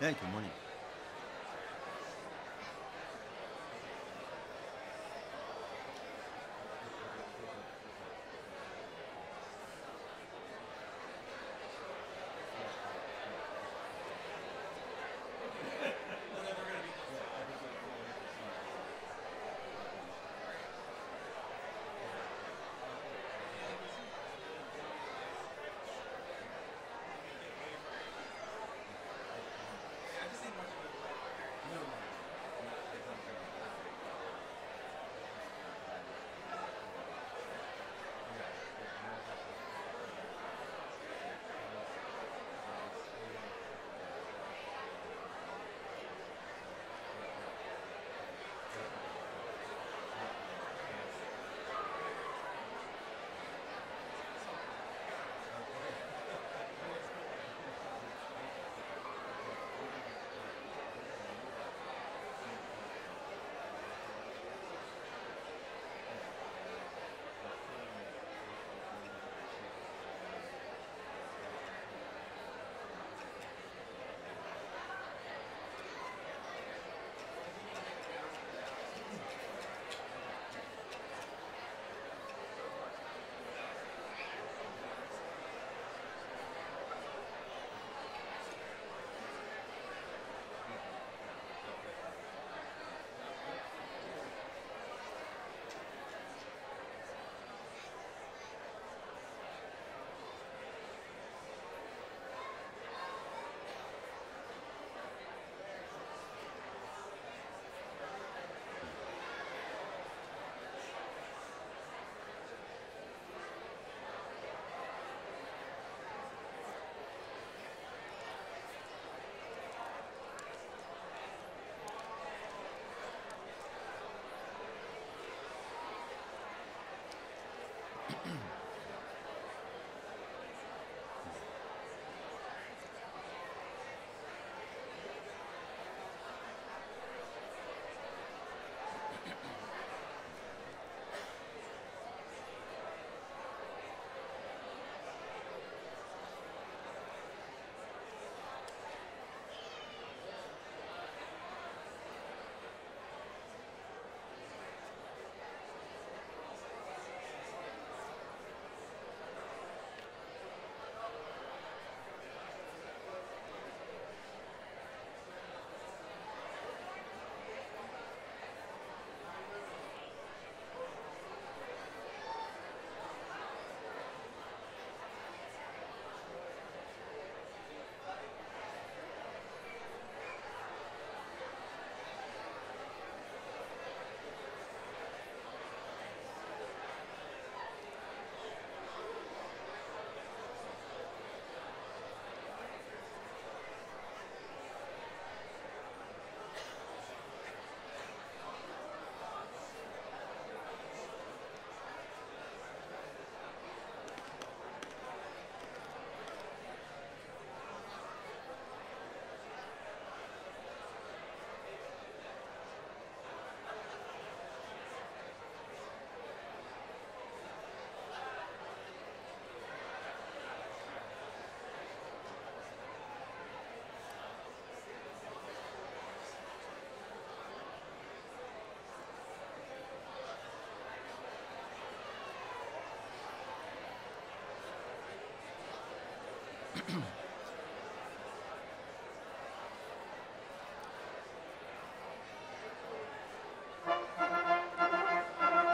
Yeah, good morning.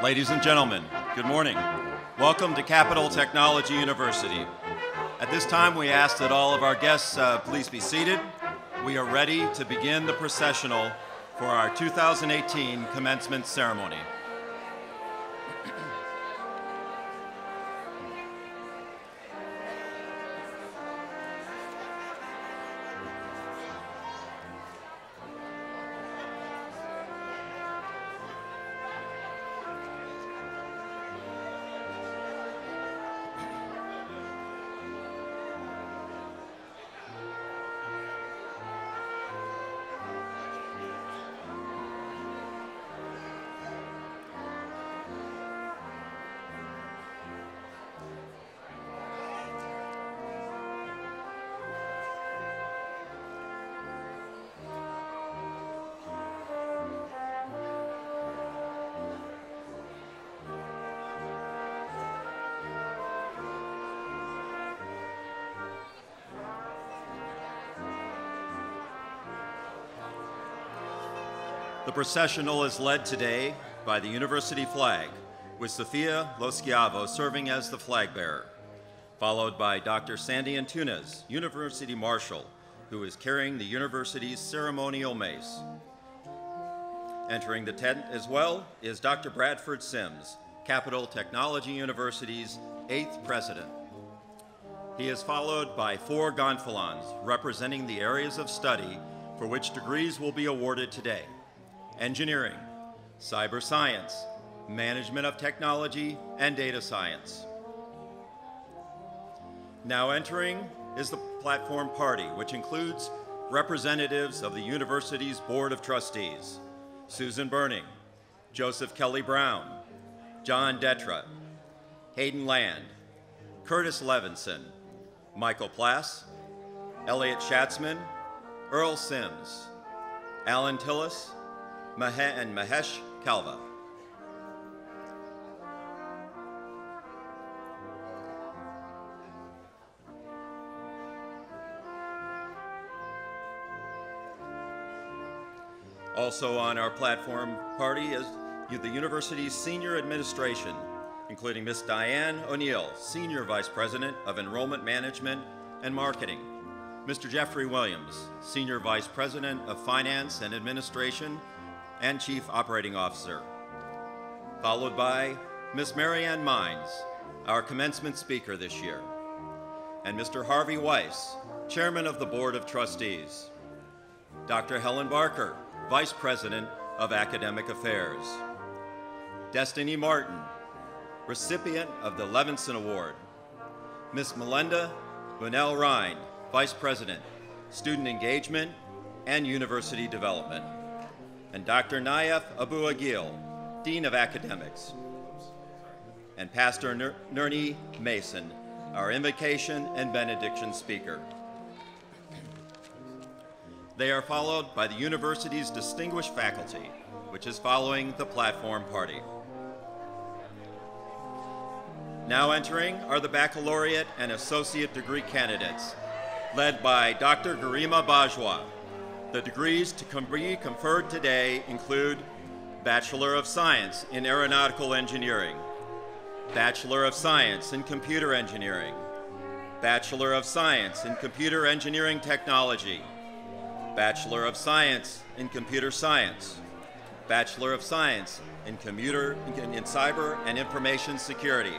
Ladies and gentlemen, good morning. Welcome to Capital Technology University. At this time, we ask that all of our guests please be seated. We are ready to begin the processional for our 2018 commencement ceremony. The processional is led today by the university flag, with Sofia Loschiavo serving as the flag bearer, followed by Dr. Sandy Antunes, University Marshal, who is carrying the university's ceremonial mace. Entering the tent as well is Dr. Bradford Sims, Capital Technology University's 8th president. He is followed by 4 gonfalons representing the areas of study for which degrees will be awarded today: engineering, cyber science, management of technology, and data science. Now entering is the platform party, which includes representatives of the university's Board of Trustees: Susan Burning, Joseph Kelly Brown, John Detra, Hayden Land, Curtis Levinson, Michael Plass, Elliot Schatzman, Earl Sims, Alan Tillis, and Mahesh Kalva. Also on our platform party is the university's senior administration, including Ms. Diane O'Neill, Senior Vice President of Enrollment Management and Marketing, Mr. Jeffrey Williams, Senior Vice President of Finance and Administration and Chief Operating Officer, followed by Ms. Marianne Meins, our commencement speaker this year, and Mr. Harvey Weiss, Chairman of the Board of Trustees, Dr. Helen Barker, Vice President of Academic Affairs, Destiny Martin, recipient of the Levinson Award, Ms. Melinda Bunnell-Rhine, Vice President, Student Engagement and University Development, and Dr. Nayef Abu-Agil, Dean of Academics, and Pastor Nurni Mason, our Invocation and Benediction speaker. They are followed by the university's distinguished faculty, which is following the platform party. Now entering are the baccalaureate and associate degree candidates, led by Dr. Garima Bajwa. The degrees to be conferred today include Bachelor of Science in Aeronautical Engineering, Bachelor of Science in Computer Engineering, Bachelor of Science in Computer Engineering Technology, Bachelor of Science in Computer Science, Bachelor of Science in Cyber and Information Security,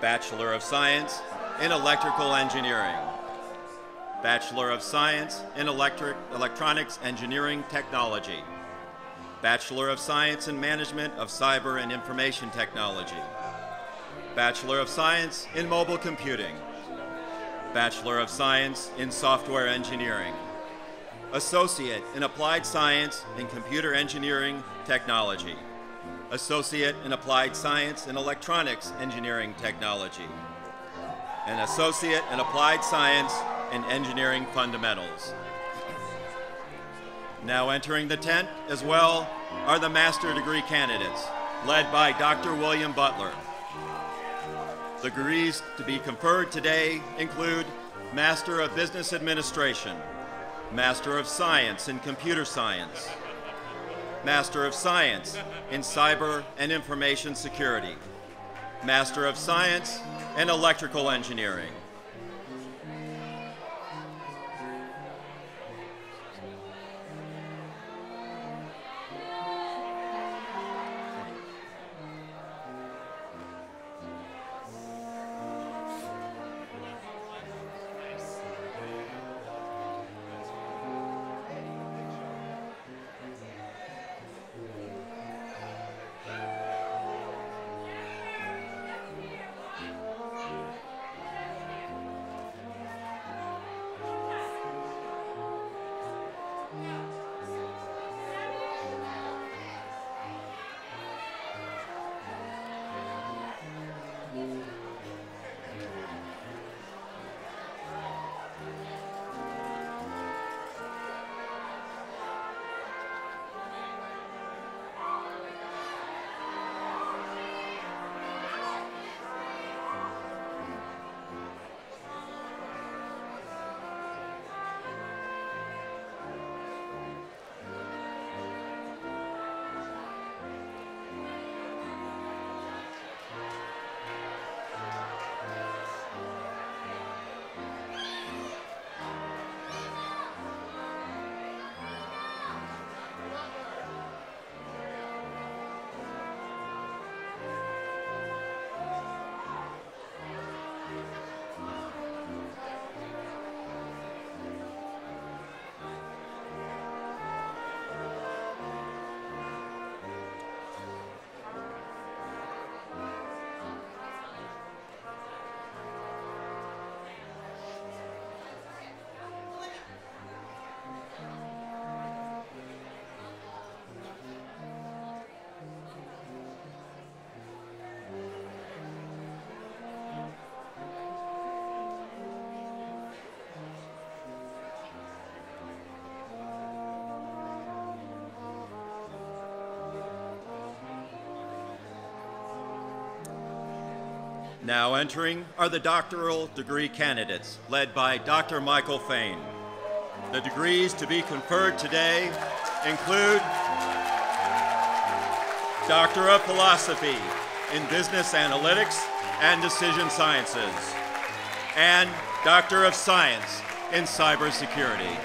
Bachelor of Science in Electrical Engineering, Bachelor of Science in Electronics Engineering Technology, Bachelor of Science in Management of Cyber and Information Technology, Bachelor of Science in Mobile Computing, Bachelor of Science in Software Engineering, Associate in Applied Science in Computer Engineering Technology, Associate in Applied Science in Electronics Engineering Technology, and Associate in Applied Science in Engineering Fundamentals. Now entering the tent as well are the master degree candidates, led by Dr. William Butler. The degrees to be conferred today include Master of Business Administration, Master of Science in Computer Science, Master of Science in Cyber and Information Security, Master of Science in Electrical Engineering. Now entering are the doctoral degree candidates, led by Dr. Michael Fain. The degrees to be conferred today include Doctor of Philosophy in Business Analytics and Decision Sciences, and Doctor of Science in Cybersecurity.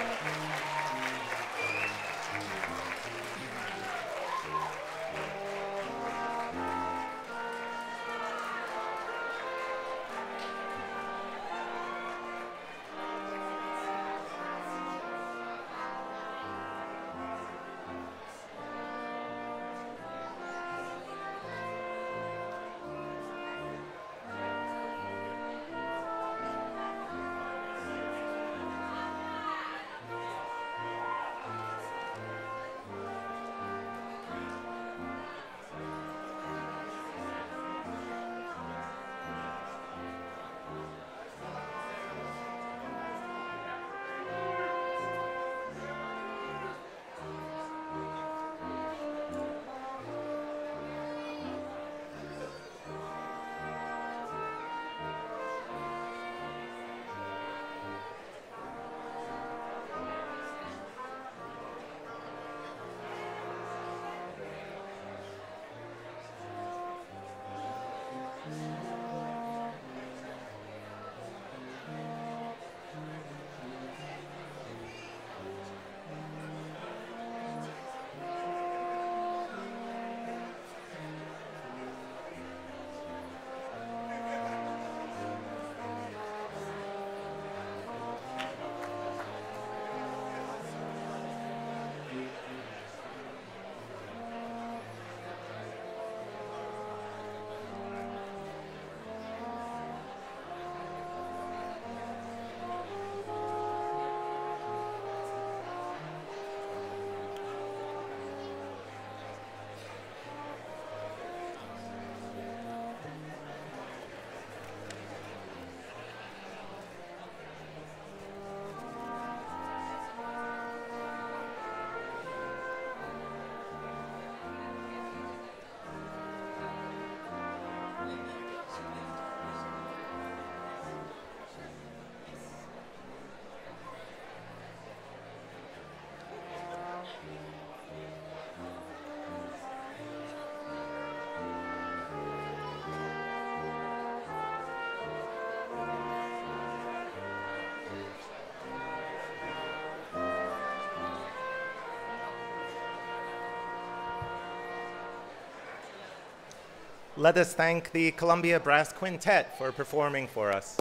Let us thank the Columbia Brass Quintet for performing for us.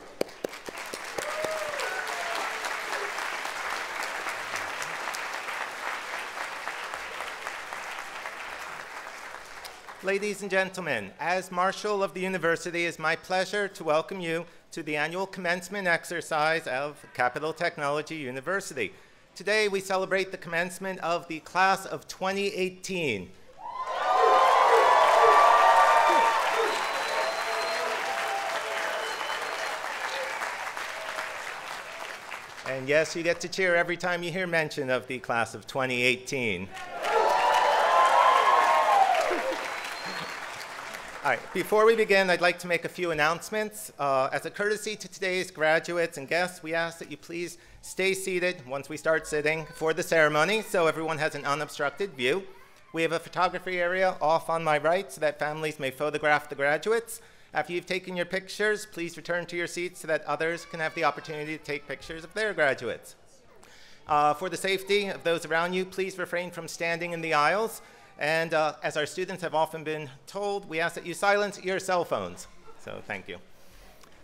Ladies and gentlemen, as Marshal of the University, it is my pleasure to welcome you to the annual commencement exercise of Capital Technology University. Today we celebrate the commencement of the class of 2018. And yes, you get to cheer every time you hear mention of the class of 2018. All right, before we begin, I'd like to make a few announcements. As a courtesy to today's graduates and guests, we ask that you please stay seated once we start sitting for the ceremony so everyone has an unobstructed view. We have a photography area off on my right so that families may photograph the graduates. After you've taken your pictures, please return to your seats so that others can have the opportunity to take pictures of their graduates. For the safety of those around you, please refrain from standing in the aisles. And as our students have often been told, we ask that you silence your cell phones. So thank you.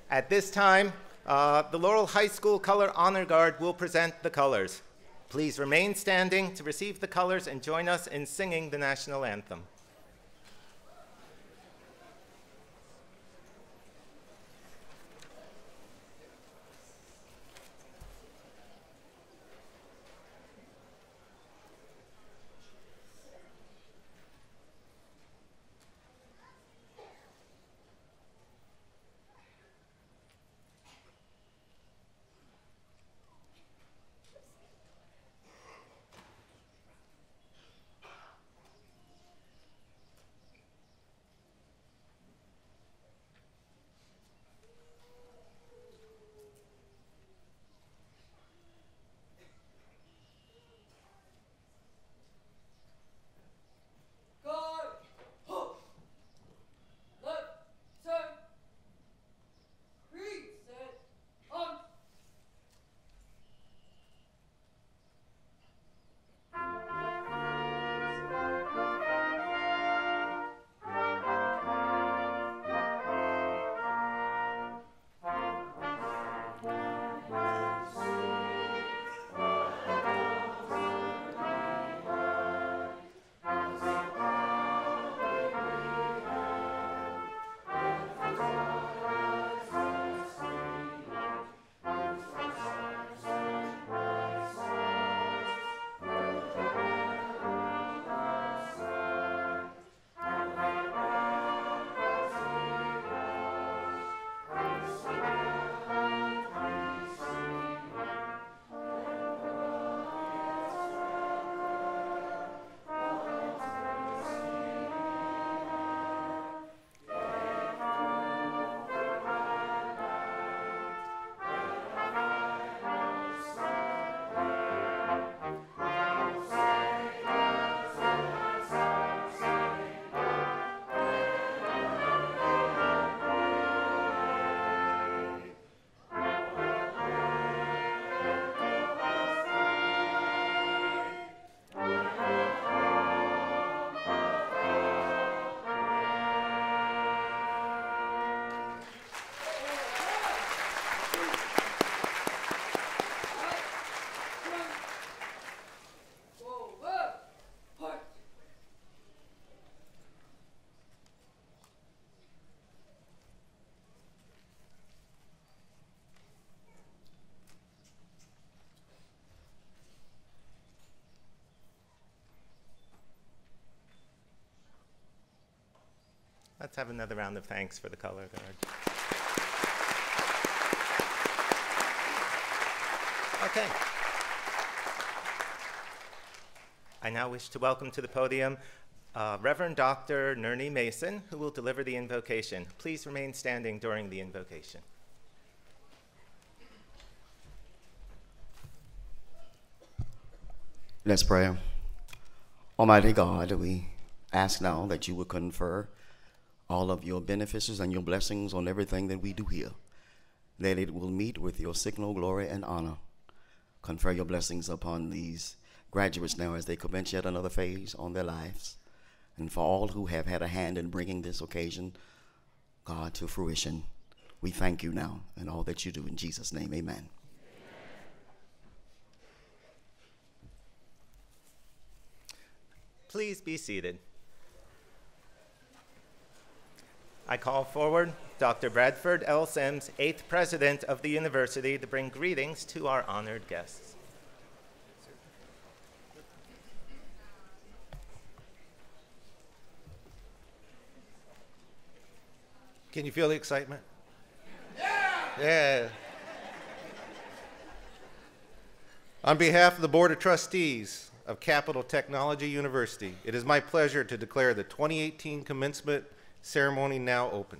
At this time, the Laurel High School Color Honor Guard will present the colors. Please remain standing to receive the colors and join us in singing the National Anthem. Let's have another round of thanks for the color guard. Okay. I now wish to welcome to the podium Reverend Dr. Marianne Meins, who will deliver the invocation. Please remain standing during the invocation. Let's pray. Almighty God, we ask now that you would confer all of your benefits and your blessings on everything that we do here, that it will meet with your signal, glory, and honor. Confer your blessings upon these graduates now as they commence yet another phase on their lives. And for all who have had a hand in bringing this occasion, God, to fruition, we thank you now and all that you do. In Jesus' name, amen. Please be seated. I call forward Dr. Bradford L. Sims, 8th President of the University, to bring greetings to our honored guests. Can you feel the excitement? Yeah! On behalf of the Board of Trustees of Capital Technology University, it is my pleasure to declare the 2018 commencement ceremony now open.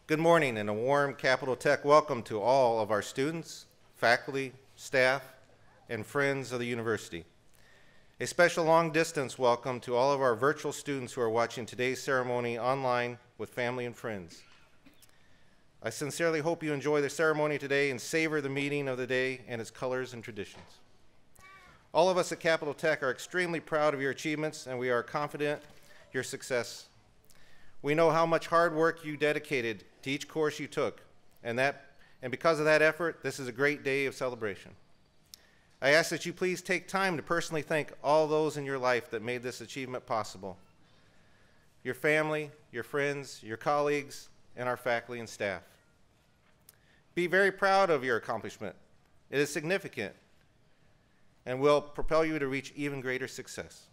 Good morning and a warm Capital Tech welcome to all of our students, faculty, staff, and friends of the university. A special long-distance welcome to all of our virtual students who are watching today's ceremony online with family and friends. I sincerely hope you enjoy the ceremony today and savor the meeting of the day and its colors and traditions. All of us at Capital Tech are extremely proud of your achievements, and we are confident your success. We know how much hard work you dedicated to each course you took, and because of that effort, this is a great day of celebration. I ask that you please take time to personally thank all those in your life that made this achievement possible. Your family, your friends, your colleagues, and our faculty and staff. Be very proud of your accomplishment. It is significant and will propel you to reach even greater success.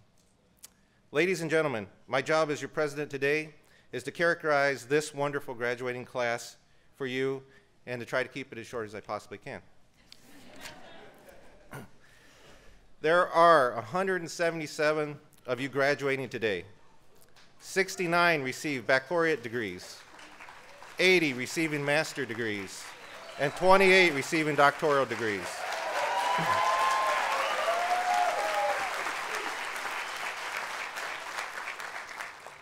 Ladies and gentlemen, my job as your president today is to characterize this wonderful graduating class for you and to try to keep it as short as I possibly can. There are 177 of you graduating today. 69 receive baccalaureate degrees, 80 receiving master degrees, and 28 receiving doctoral degrees.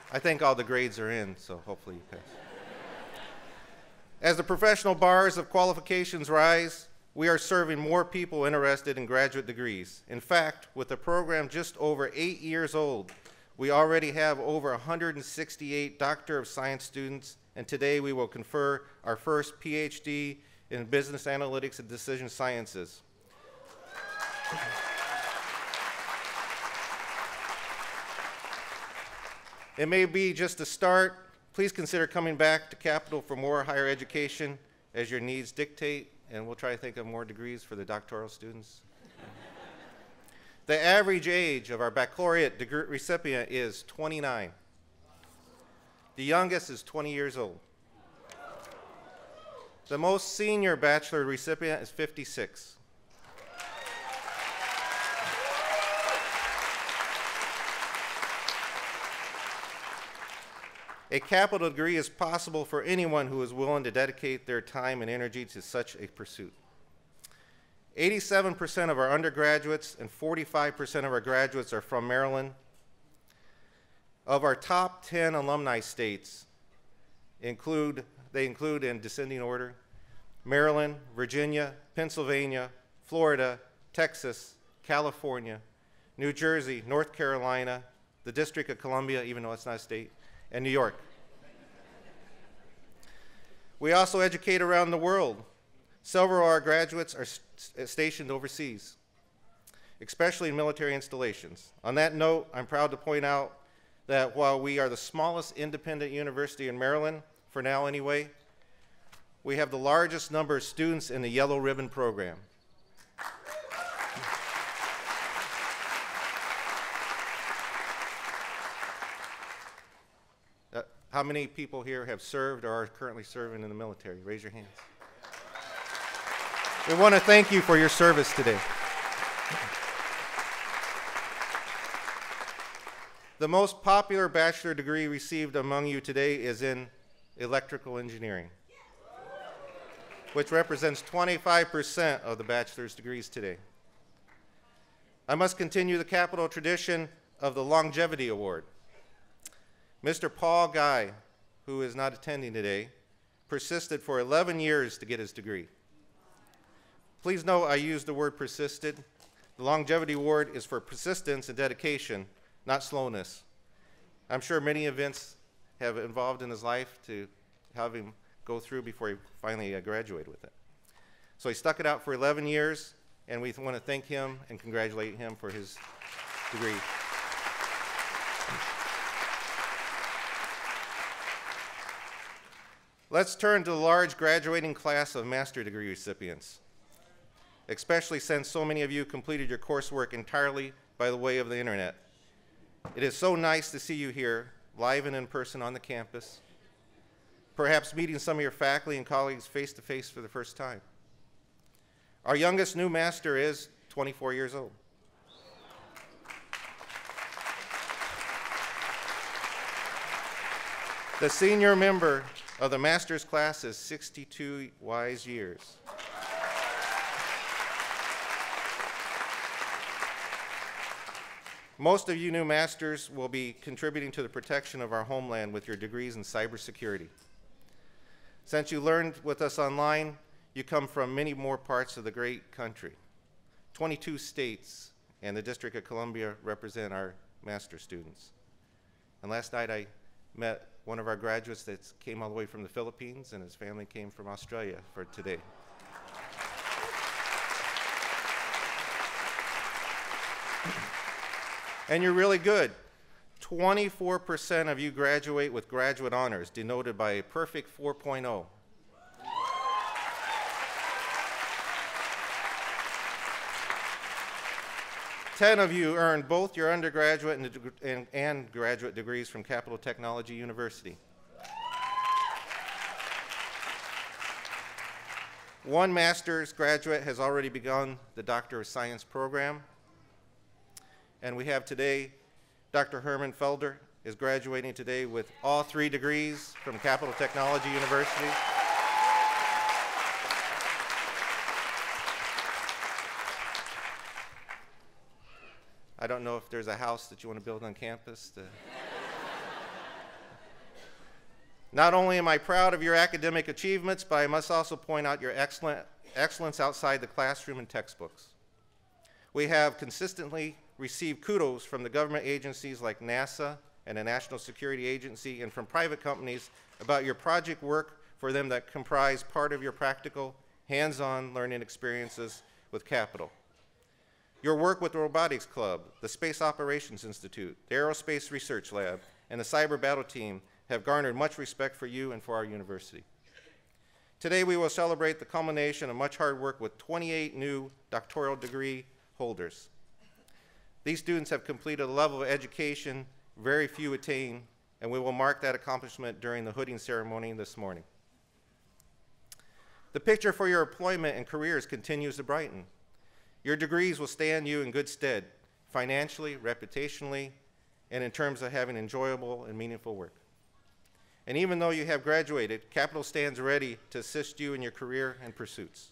I think all the grades are in, so hopefully you pass. As the professional bars of qualifications rise, we are serving more people interested in graduate degrees. In fact, with the program just over 8 years old, we already have over 168 Doctor of Science students, and today we will confer our first PhD in Business Analytics and Decision Sciences. It may be just a start. Please consider coming back to Capital for more higher education as your needs dictate, and we'll try to think of more degrees for the doctoral students. The average age of our baccalaureate degree recipient is 29. The youngest is 20 years old. The most senior bachelor recipient is 56. A capital degree is possible for anyone who is willing to dedicate their time and energy to such a pursuit. 87% of our undergraduates and 45% of our graduates are from Maryland. Of our top 10 alumni states, they include in descending order, Maryland, Virginia, Pennsylvania, Florida, Texas, California, New Jersey, North Carolina, the District of Columbia, even though it's not a state, and New York. We also educate around the world. Several of our graduates are stationed overseas, especially in military installations. On that note, I'm proud to point out that while we are the smallest independent university in Maryland, for now anyway, we have the largest number of students in the Yellow Ribbon program. How many people here have served or are currently serving in the military? Raise your hands. We want to thank you for your service today. The most popular bachelor degree received among you today is in electrical engineering, which represents 25% of the bachelor's degrees today. I must continue the Capitol tradition of the Longevity Award. Mr. Paul Guy, who is not attending today, persisted for 11 years to get his degree. Please note I use the word persisted. The Longevity Award is for persistence and dedication, not slowness. I'm sure many events have involved in his life to have him go through before he finally graduated with it. So he stuck it out for 11 years, and we want to thank him and congratulate him for his degree. Let's turn to the large graduating class of master's degree recipients, especially since so many of you completed your coursework entirely by the way of the internet. It is so nice to see you here, live and in person on the campus, perhaps meeting some of your faculty and colleagues face-to-face for the first time. Our youngest new master is 24 years old. The senior member of the master's class is 62 wise years. Most of you new masters will be contributing to the protection of our homeland with your degrees in cybersecurity. Since you learned with us online, you come from many more parts of the great country. 22 states and the District of Columbia represent our master students. And last night I met one of our graduates that came all the way from the Philippines, and his family came from Australia for today. And you're really good. 24% of you graduate with graduate honors, denoted by a perfect 4.0. Ten of you earned both your undergraduate and graduate degrees from Capital Technology University. One master's graduate has already begun the Doctor of Science program. And we have today, Dr. Herman Felder is graduating today with all 3 degrees from Capital Technology University. I don't know if there's a house that you want to build on campus. Not only am I proud of your academic achievements, but I must also point out your excellence outside the classroom and textbooks. We have consistently received kudos from the government agencies like NASA and the National Security Agency and from private companies about your project work for them that comprise part of your practical, hands-on learning experiences with Capital. Your work with the Robotics Club, the Space Operations Institute, the Aerospace Research Lab, and the Cyber Battle Team have garnered much respect for you and for our university. Today we will celebrate the culmination of much hard work with 28 new doctoral degree holders. These students have completed a level of education very few attain, and we will mark that accomplishment during the hooding ceremony this morning. The picture for your employment and careers continues to brighten. Your degrees will stand you in good stead, financially, reputationally, and in terms of having enjoyable and meaningful work. And even though you have graduated, Capital stands ready to assist you in your career and pursuits.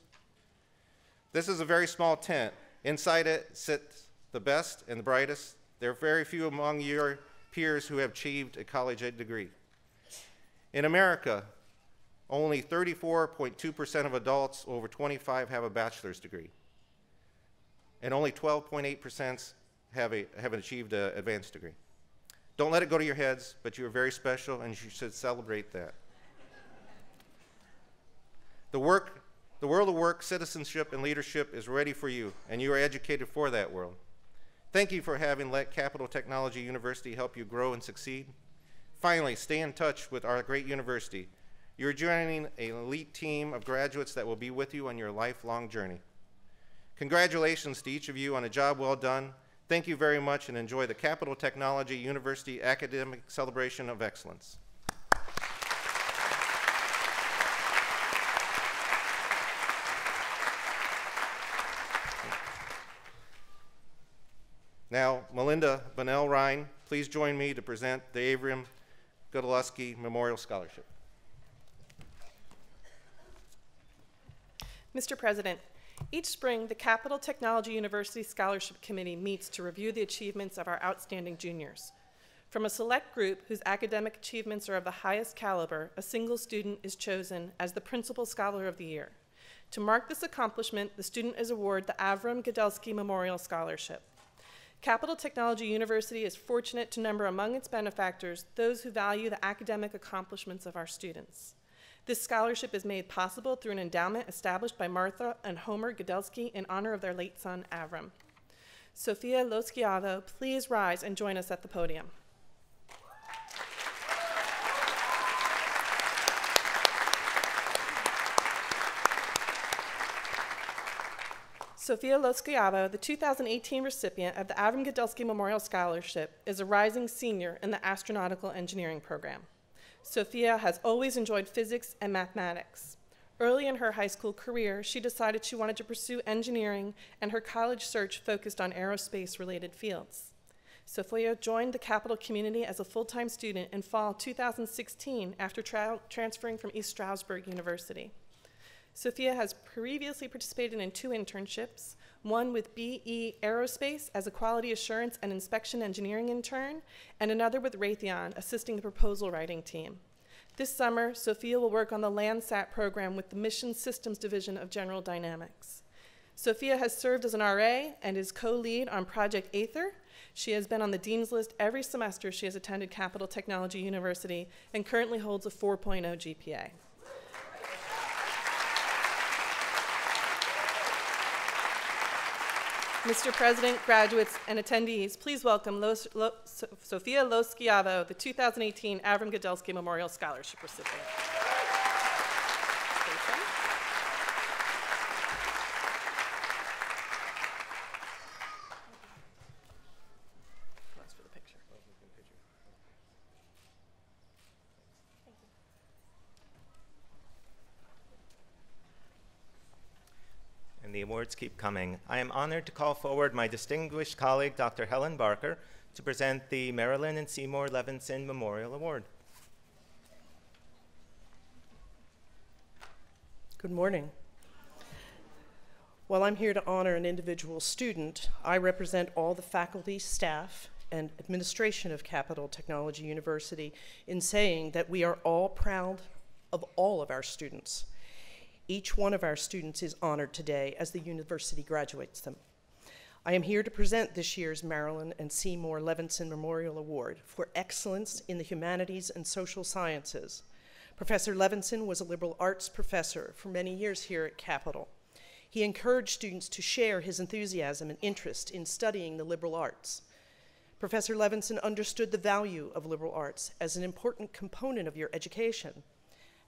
This is a very small tent. Inside it sits the best and the brightest. There are very few among your peers who have achieved a college ed degree. In America, only 34.2% of adults over 25 have a bachelor's degree, and only 12.8% have achieved an advanced degree. Don't let it go to your heads, but you are very special, and you should celebrate that. The world of work, citizenship, and leadership is ready for you, and you are educated for that world. Thank you for having let Capital Technology University help you grow and succeed. Finally, stay in touch with our great university. You're joining an elite team of graduates that will be with you on your lifelong journey. Congratulations to each of you on a job well done. Thank you very much, and enjoy the Capital Technology University Academic Celebration of Excellence. Now, Melinda Bonnell-Rhine, please join me to present the Avram Luskey Memorial Scholarship. Mr. President, each spring, the Capital Technology University Scholarship Committee meets to review the achievements of our outstanding juniors. From a select group whose academic achievements are of the highest caliber, a single student is chosen as the Principal Scholar of the Year. To mark this accomplishment, the student is awarded the Avram Luskey Memorial Scholarship. Capital Technology University is fortunate to number among its benefactors those who value the academic accomplishments of our students. This scholarship is made possible through an endowment established by Martha and Homer Gudelski in honor of their late son, Avram. Sofia Loskiavo, please rise and join us at the podium. Sofia Loskiavo, the 2018 recipient of the Avram Gudelski Memorial Scholarship, is a rising senior in the astronautical engineering program. Sofia has always enjoyed physics and mathematics. Early in her high school career, she decided she wanted to pursue engineering, and her college search focused on aerospace-related fields. Sofia joined the Capital community as a full-time student in fall 2016 after transferring from East Stroudsburg University. Sofia has previously participated in 2 internships, one with BE Aerospace as a quality assurance and inspection engineering intern, and another with Raytheon, assisting the proposal writing team. This summer, Sofia will work on the Landsat program with the Mission Systems Division of General Dynamics. Sofia has served as an RA and is co-lead on Project Aether. She has been on the Dean's List every semester she has attended Capital Technology University and currently holds a 4.0 GPA. Mr. President, graduates, and attendees, please welcome Sofia Loskiavo, the 2018 Avram Gudelski Memorial Scholarship recipient. That's for the picture. And the awards keep coming. I am honored to call forward my distinguished colleague, Dr. Helen Barker, to present the Marilyn and Seymour Levinson Memorial Award. Good morning. While I'm here to honor an individual student, I represent all the faculty, staff, and administration of Capital Technology University in saying that we are all proud of all of our students. Each one of our students is honored today as the university graduates them. I am here to present this year's Marilyn and Seymour Levinson Memorial Award for excellence in the humanities and social sciences. Professor Levinson was a liberal arts professor for many years here at Capital. He encouraged students to share his enthusiasm and interest in studying the liberal arts. Professor Levinson understood the value of liberal arts as an important component of your education.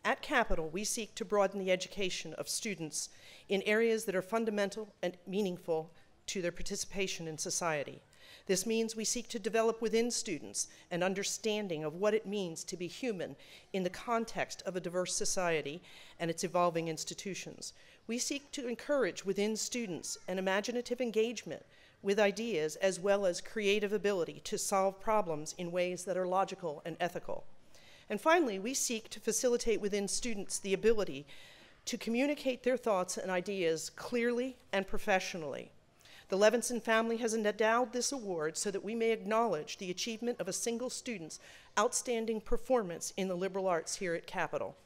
At Capital, we seek to broaden the education of students in areas that are fundamental and meaningful to their participation in society. This means we seek to develop within students an understanding of what it means to be human in the context of a diverse society and its evolving institutions. We seek to encourage within students an imaginative engagement with ideas as well as creative ability to solve problems in ways that are logical and ethical. And finally, we seek to facilitate within students the ability to communicate their thoughts and ideas clearly and professionally. The Levinson family has endowed this award so that we may acknowledge the achievement of a single student's outstanding performance in the liberal arts here at Capital.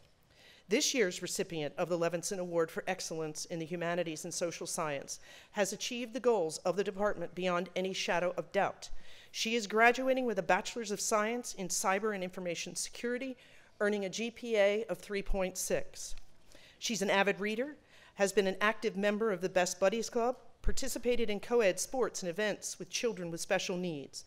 This year's recipient of the Levinson Award for Excellence in the Humanities and Social Science has achieved the goals of the department beyond any shadow of doubt. She is graduating with a Bachelor's of Science in Cyber and Information Security, earning a GPA of 3.6. She's an avid reader, has been an active member of the Best Buddies Club, participated in co-ed sports and events with children with special needs.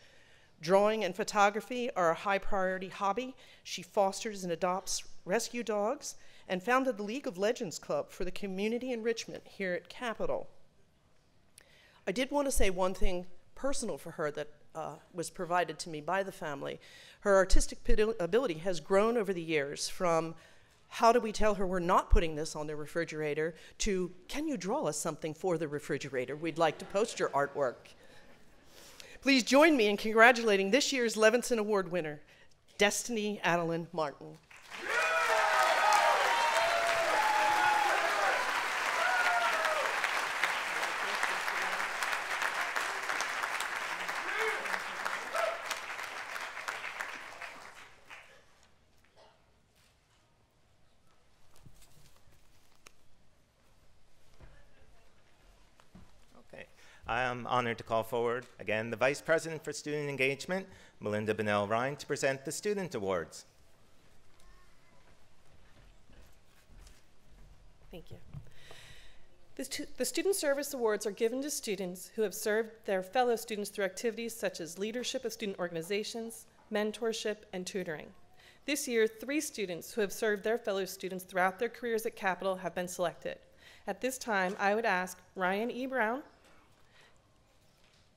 Drawing and photography are a high priority hobby. She fosters and adopts rescue dogs and founded the League of Legends Club for the community enrichment here at Capital. I did want to say one thing personal for her that was provided to me by the family. Her artistic ability has grown over the years from how do we tell her we're not putting this on the refrigerator to can you draw us something for the refrigerator? We'd like to post your artwork. Please join me in congratulating this year's Levinson Award winner, Destiny Adeline Martin. I am honored to call forward, again, the Vice President for Student Engagement, Melinda Bonnell-Ryan, to present the Student Awards. Thank you. The Student Service Awards are given to students who have served their fellow students through activities such as leadership of student organizations, mentorship, and tutoring. This year, 3 students who have served their fellow students throughout their careers at Capital have been selected. At this time, I would ask Ryan E. Brown,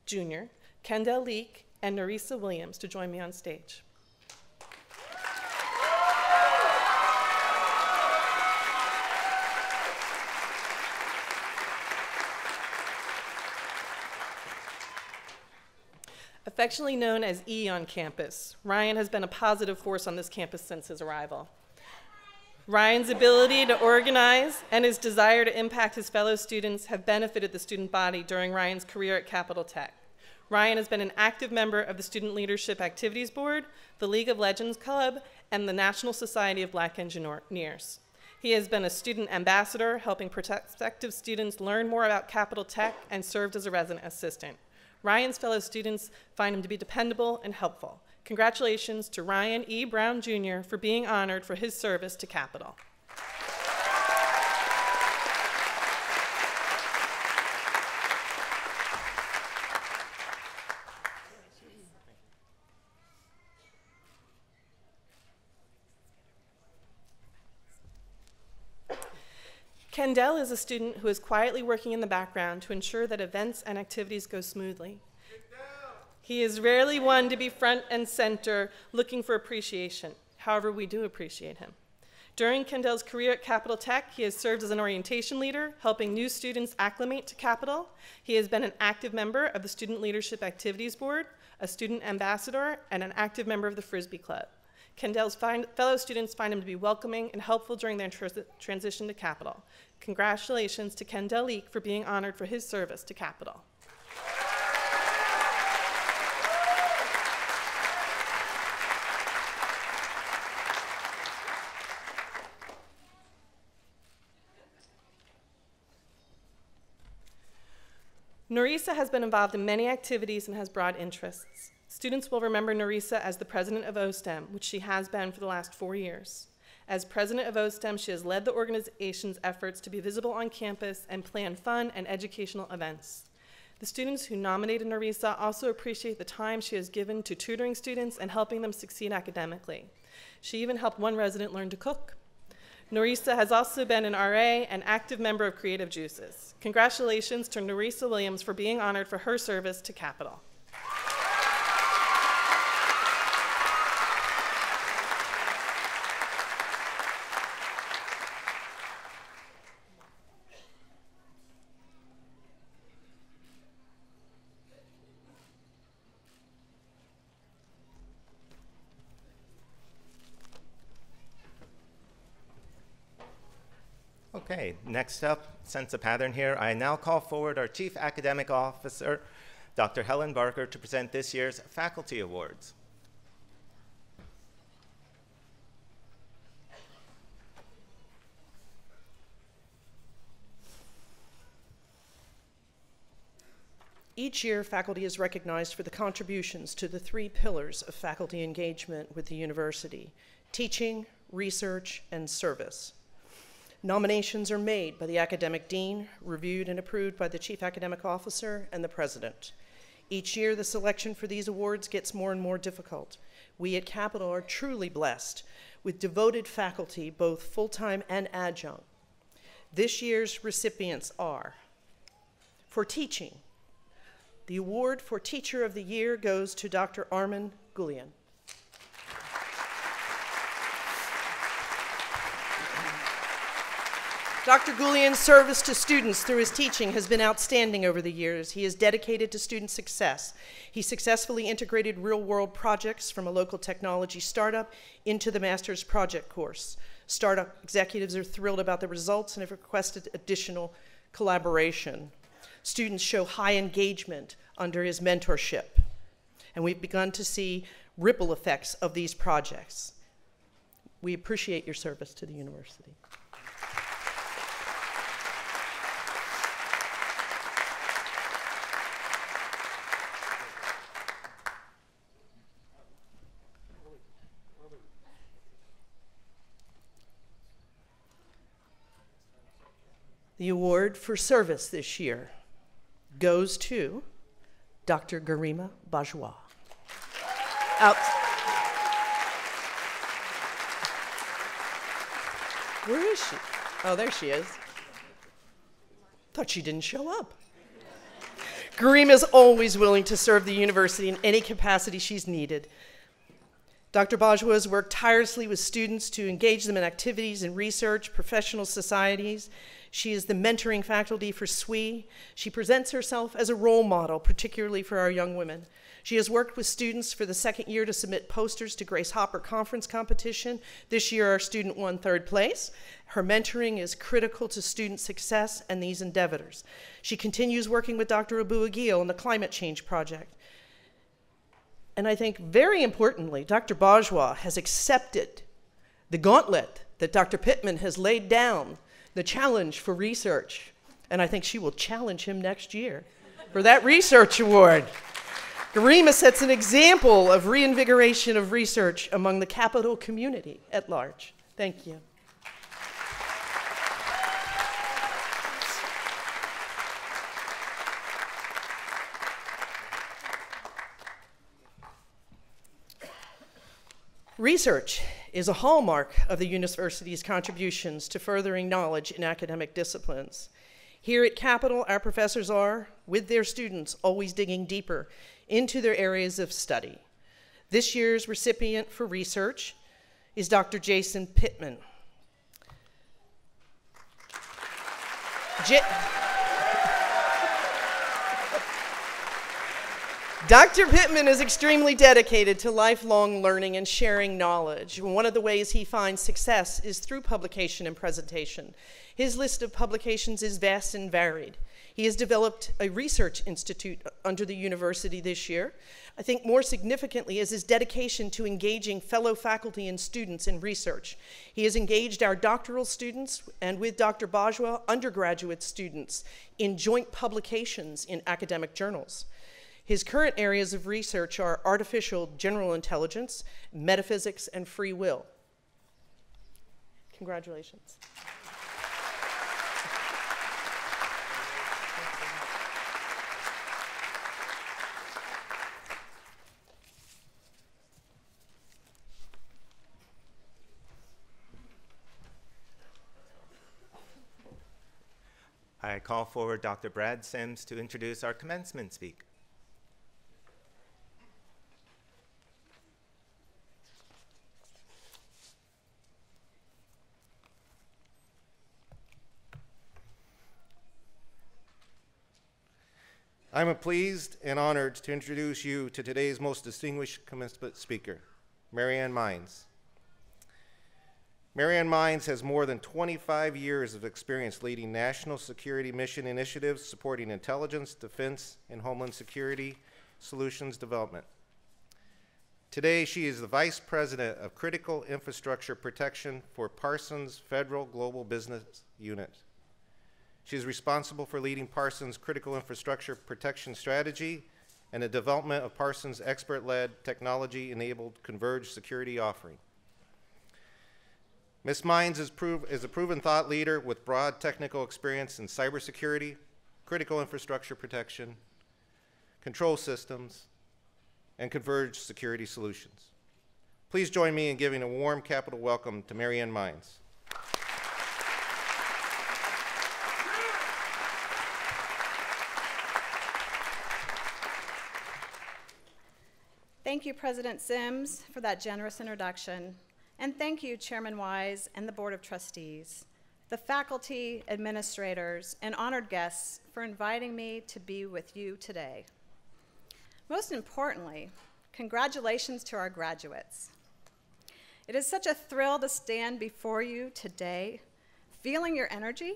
Jr., Kendall Leek, and Norisa Williams to join me on stage. Affectionately known as E on campus, Ryan has been a positive force on this campus since his arrival. Ryan's ability to organize and his desire to impact his fellow students have benefited the student body during Ryan's career at Capital Tech. Ryan has been an active member of the Student Leadership Activities Board, the League of Legends Club, and the National Society of Black Engineers. He has been a student ambassador, helping prospective students learn more about Capital Tech, and served as a resident assistant. Ryan's fellow students find him to be dependable and helpful. Congratulations to Ryan E. Brown, Jr. for being honored for his service to Capital. Kendall is a student who is quietly working in the background to ensure that events and activities go smoothly. He is rarely one to be front and center looking for appreciation. However, we do appreciate him. During Kendall's career at Capital Tech, he has served as an orientation leader, helping new students acclimate to Capital. He has been an active member of the Student Leadership Activities Board, a student ambassador, and an active member of the Frisbee Club. Kendall's fellow students find him to be welcoming and helpful during their transition to Capital. Congratulations to Kendall Leek for being honored for his service to Capital. Norisa has been involved in many activities and has broad interests. Students will remember Norisa as the president of OSTEM, which she has been for the last 4 years. As president of OSTEM, she has led the organization's efforts to be visible on campus and plan fun and educational events. The students who nominated Norisa also appreciate the time she has given to tutoring students and helping them succeed academically. She even helped one resident learn to cook. Norisa has also been an RA and active member of Creative Juices. Congratulations to Norisa Williams for being honored for her service to Capital. Okay, next up, sense a pattern here. I now call forward our Chief Academic Officer, Dr. Helen Barker, to present this year's Faculty Awards. Each year, faculty is recognized for the contributions to the 3 pillars of faculty engagement with the university: teaching, research, and service. Nominations are made by the academic dean, reviewed and approved by the chief academic officer and the president. Each year, the selection for these awards gets more and more difficult. We at Capital are truly blessed with devoted faculty, both full-time and adjunct. This year's recipients are: for teaching, the award for Teacher of the Year goes to Dr. Armin Gulian. Dr. Goulian's service to students through his teaching has been outstanding over the years. He is dedicated to student success. He successfully integrated real-world projects from a local technology startup into the master's project course. Startup executives are thrilled about the results and have requested additional collaboration. Students show high engagement under his mentorship, and we've begun to see ripple effects of these projects. We appreciate your service to the university. The award for service this year goes to Dr. Garima Bajwa. Where is she? Oh, there she is. Thought she didn't show up. Garima is always willing to serve the university in any capacity she's needed. Dr. Bajwa has worked tirelessly with students to engage them in activities and research, professional societies. She is the mentoring faculty for SWE. She presents herself as a role model, particularly for our young women. She has worked with students for the second year to submit posters to Grace Hopper Conference competition. This year, our student won 3rd place. Her mentoring is critical to student success and these endeavors. She continues working with Dr. Abu Agil on the Climate Change Project. And I think very importantly, Dr. Bajwa has accepted the gauntlet that Dr. Pittman has laid down, the challenge for research. And I think she will challenge him next year for that research award. Garima sets an example of reinvigoration of research among the Capitol community at large. Thank you. Research is a hallmark of the university's contributions to furthering knowledge in academic disciplines. Here at Capitol, our professors are, with their students, always digging deeper into their areas of study. This year's recipient for research is Dr. Jason Pittman. Dr. Pittman is extremely dedicated to lifelong learning and sharing knowledge. One of the ways he finds success is through publication and presentation. His list of publications is vast and varied. He has developed a research institute under the university this year. I think more significantly is his dedication to engaging fellow faculty and students in research. He has engaged our doctoral students and with Dr. Bajwa, undergraduate students in joint publications in academic journals. His current areas of research are artificial general intelligence, metaphysics, and free will. Congratulations. I call forward Dr. Brad Sims to introduce our commencement speaker. I'm pleased and honored to introduce you to today's most distinguished commencement speaker, Marianne Meins. Marianne Mines has more than 25 years of experience leading national security mission initiatives supporting intelligence, defense, and homeland security solutions development. Today, she is the Vice President of Critical Infrastructure Protection for Parsons Federal Global Business Unit. She is responsible for leading Parsons' critical infrastructure protection strategy and the development of Parsons' expert-led, technology-enabled converged security offering. Ms. Meins is a proven thought leader with broad technical experience in cybersecurity, critical infrastructure protection, control systems, and converged security solutions. Please join me in giving a warm Capitol welcome to Marianne Meins. Thank you, President Sims, for that generous introduction. And thank you, Chairman Wise and the Board of Trustees. the faculty, administrators, and honored guests for inviting me to be with you today. Most importantly, congratulations to our graduates. It is such a thrill to stand before you today, feeling your energy,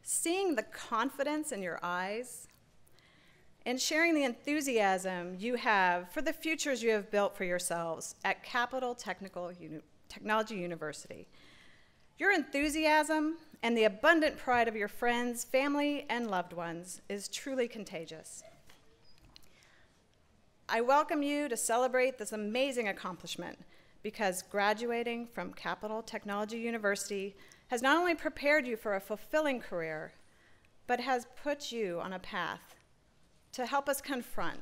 seeing the confidence in your eyes, and sharing the enthusiasm you have for the futures you have built for yourselves at Capital Technology University. Your enthusiasm and the abundant pride of your friends, family, and loved ones is truly contagious. I welcome you to celebrate this amazing accomplishment because graduating from Capital Technology University has not only prepared you for a fulfilling career, but has put you on a path to help us confront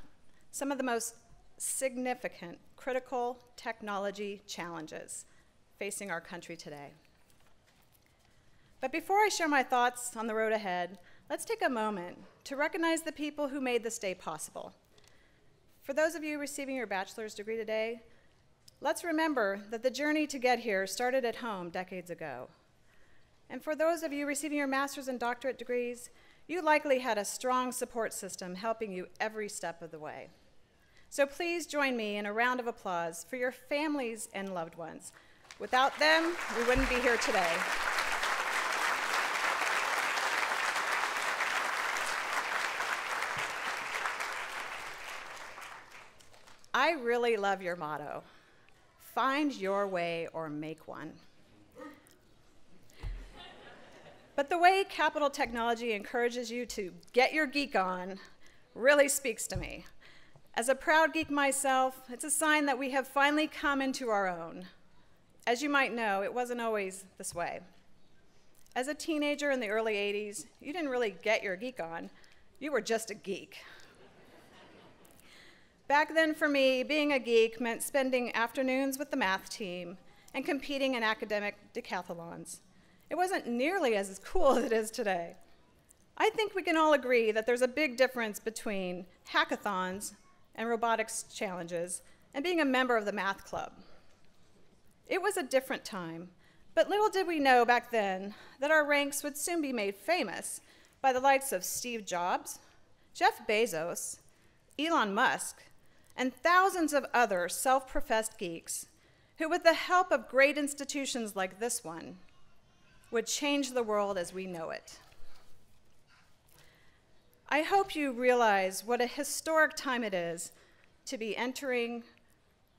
some of the most significant critical technology challenges facing our country today. But before I share my thoughts on the road ahead, let's take a moment to recognize the people who made this day possible. For those of you receiving your bachelor's degree today, let's remember that the journey to get here started at home decades ago. And for those of you receiving your master's and doctorate degrees, you likely had a strong support system helping you every step of the way. So please join me in a round of applause for your families and loved ones. Without them, we wouldn't be here today. I really love your motto, find your way or make one. But the way Capital Technology encourages you to get your geek on really speaks to me. As a proud geek myself, it's a sign that we have finally come into our own. As you might know, it wasn't always this way. As a teenager in the early 80s, you didn't really get your geek on, you were just a geek. Back then for me, being a geek meant spending afternoons with the math team and competing in academic decathlons. It wasn't nearly as cool as it is today. I think we can all agree that there's a big difference between hackathons and robotics challenges and being a member of the math club. It was a different time, but little did we know back then that our ranks would soon be made famous by the likes of Steve Jobs, Jeff Bezos, Elon Musk, and thousands of other self-professed geeks who, with the help of great institutions like this one, would change the world as we know it. I hope you realize what a historic time it is to be entering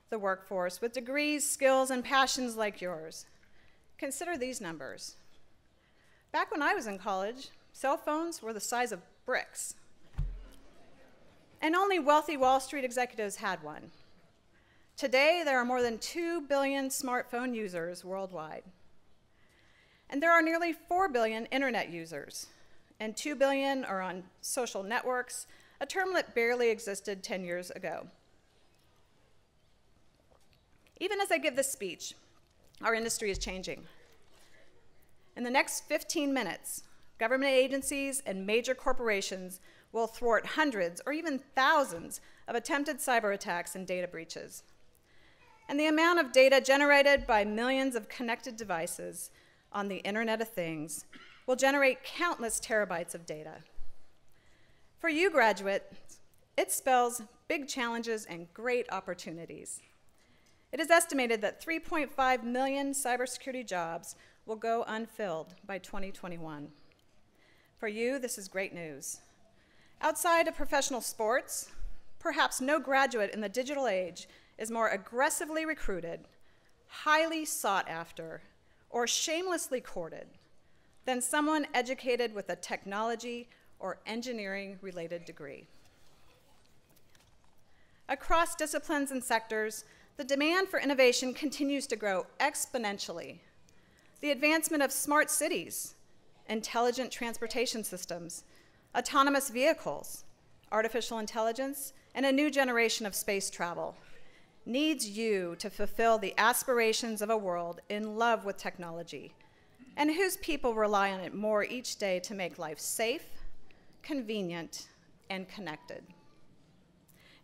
the workforce with degrees, skills, and passions like yours. Consider these numbers. Back when I was in college, cell phones were the size of bricks, and only wealthy Wall Street executives had one. Today, there are more than 2 billion smartphone users worldwide. And there are nearly 4 billion internet users, and 2 billion are on social networks, a term that barely existed 10 years ago. Even as I give this speech, our industry is changing. In the next 15 minutes, government agencies and major corporations will thwart hundreds or even thousands of attempted cyber attacks and data breaches. And the amount of data generated by millions of connected devices on the Internet of Things will generate countless terabytes of data. For you graduates, it spells big challenges and great opportunities. It is estimated that 3.5 million cybersecurity jobs will go unfilled by 2021. For you, this is great news. Outside of professional sports, perhaps no graduate in the digital age is more aggressively recruited, highly sought after, or shamelessly courted than someone educated with a technology or engineering-related degree. Across disciplines and sectors, the demand for innovation continues to grow exponentially. The advancement of smart cities, intelligent transportation systems, autonomous vehicles, artificial intelligence, and a new generation of space travel needs you to fulfill the aspirations of a world in love with technology and whose people rely on it more each day to make life safe, convenient, and connected.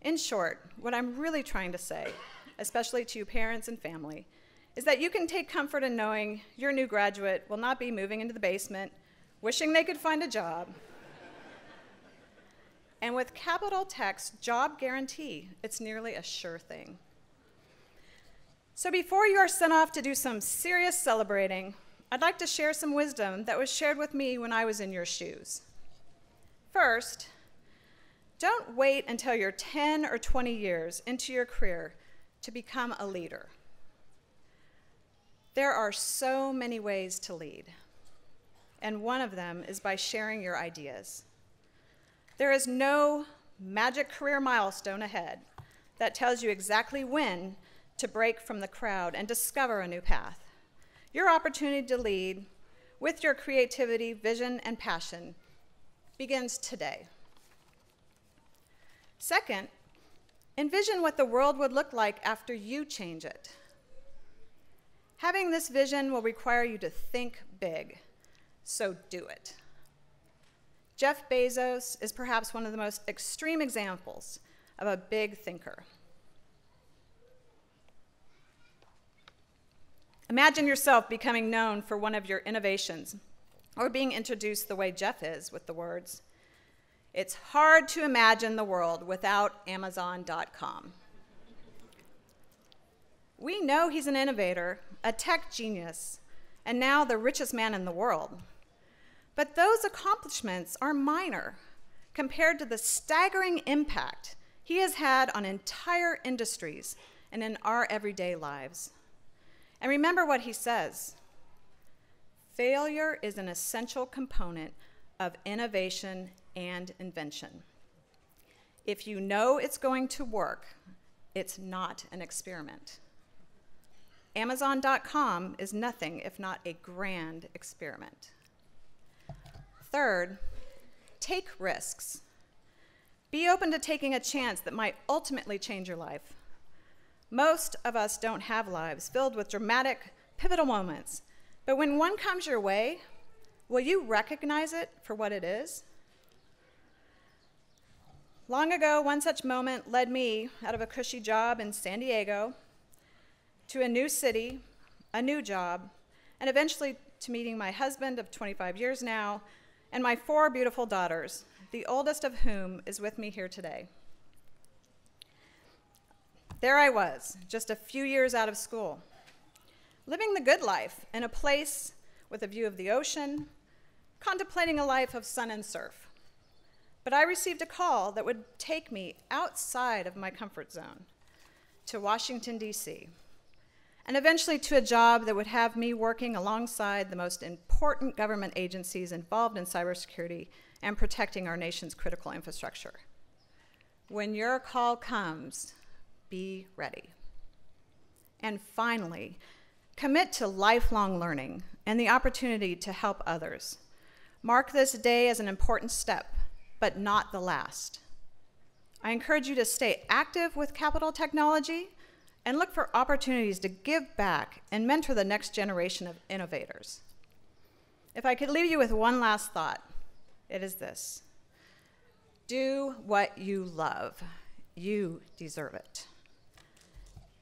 In short, what I'm really trying to say, especially to you parents and family, is that you can take comfort in knowing your new graduate will not be moving into the basement, wishing they could find a job. And with capital Tech's job guarantee, it's nearly a sure thing. So before you are sent off to do some serious celebrating, I'd like to share some wisdom that was shared with me when I was in your shoes. First, don't wait until you're 10 or 20 years into your career to become a leader. There are so many ways to lead, and one of them is by sharing your ideas. There is no magic career milestone ahead that tells you exactly when to break from the crowd and discover a new path. Your opportunity to lead with your creativity, vision, and passion begins today. Second, envision what the world would look like after you change it. Having this vision will require you to think big, so do it. Jeff Bezos is perhaps one of the most extreme examples of a big thinker. Imagine yourself becoming known for one of your innovations, or being introduced the way Jeff is with the words, "It's hard to imagine the world without Amazon.com." We know he's an innovator, a tech genius, and now the richest man in the world. But those accomplishments are minor compared to the staggering impact he has had on entire industries and in our everyday lives. And remember what he says: failure is an essential component of innovation and invention. If you know it's going to work, it's not an experiment. Amazon.com is nothing if not a grand experiment. Third, take risks. Be open to taking a chance that might ultimately change your life. Most of us don't have lives filled with dramatic, pivotal moments, but when one comes your way, will you recognize it for what it is? Long ago, one such moment led me out of a cushy job in San Diego to a new city, a new job, and eventually to meeting my husband of 25 years now and my 4 beautiful daughters, the oldest of whom is with me here today. There I was, just a few years out of school, living the good life in a place with a view of the ocean, contemplating a life of sun and surf. But I received a call that would take me outside of my comfort zone to Washington, D.C., and eventually to a job that would have me working alongside the most important government agencies involved in cybersecurity and protecting our nation's critical infrastructure. When your call comes, be ready. And finally, commit to lifelong learning and the opportunity to help others. Mark this day as an important step, but not the last. I encourage you to stay active with capital technology and look for opportunities to give back and mentor the next generation of innovators. If I could leave you with one last thought, it is this: do what you love. You deserve it.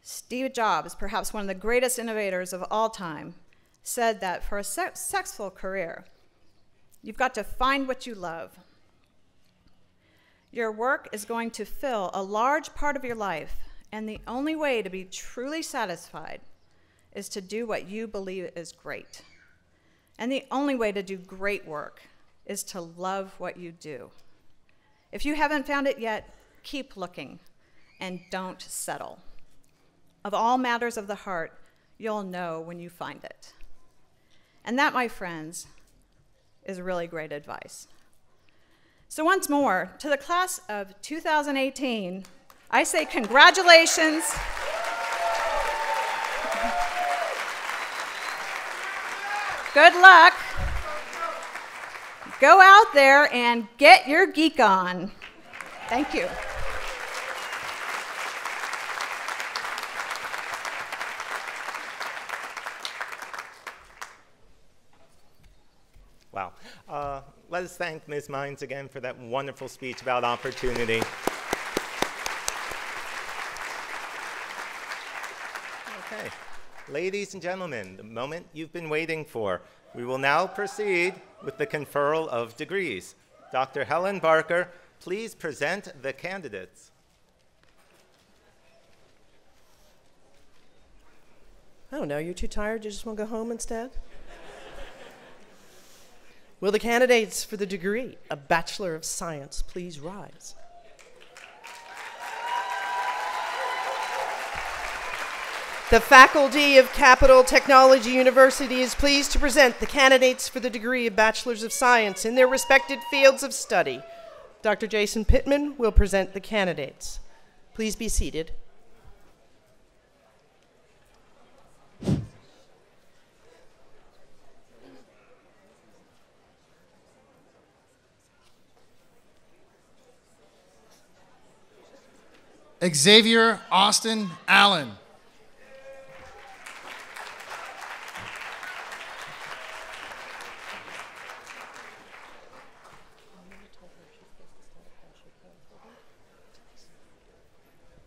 Steve Jobs, perhaps one of the greatest innovators of all time, said that for a successful career, you've got to find what you love. Your work is going to fill a large part of your life, and the only way to be truly satisfied is to do what you believe is great. And the only way to do great work is to love what you do. If you haven't found it yet, keep looking and don't settle. Of all matters of the heart, you'll know when you find it. And that, my friends, is really great advice. So once more, to the class of 2018, I say congratulations. Good luck. Go out there and get your geek on. Thank you. Wow. Let us thank Ms. Meins again for that wonderful speech about opportunity. Okay. Ladies and gentlemen, the moment you've been waiting for. We will now proceed with the conferral of degrees. Dr. Helen Barker, please present the candidates. Oh, no, you're too tired? You just want to go home instead? Will the candidates for the degree of Bachelor of Science please rise? The faculty of Capital Technology University is pleased to present the candidates for the degree of Bachelors of Science in their respective fields of study. Dr. Jason Pittman will present the candidates. Please be seated. Xavier Austin Allen.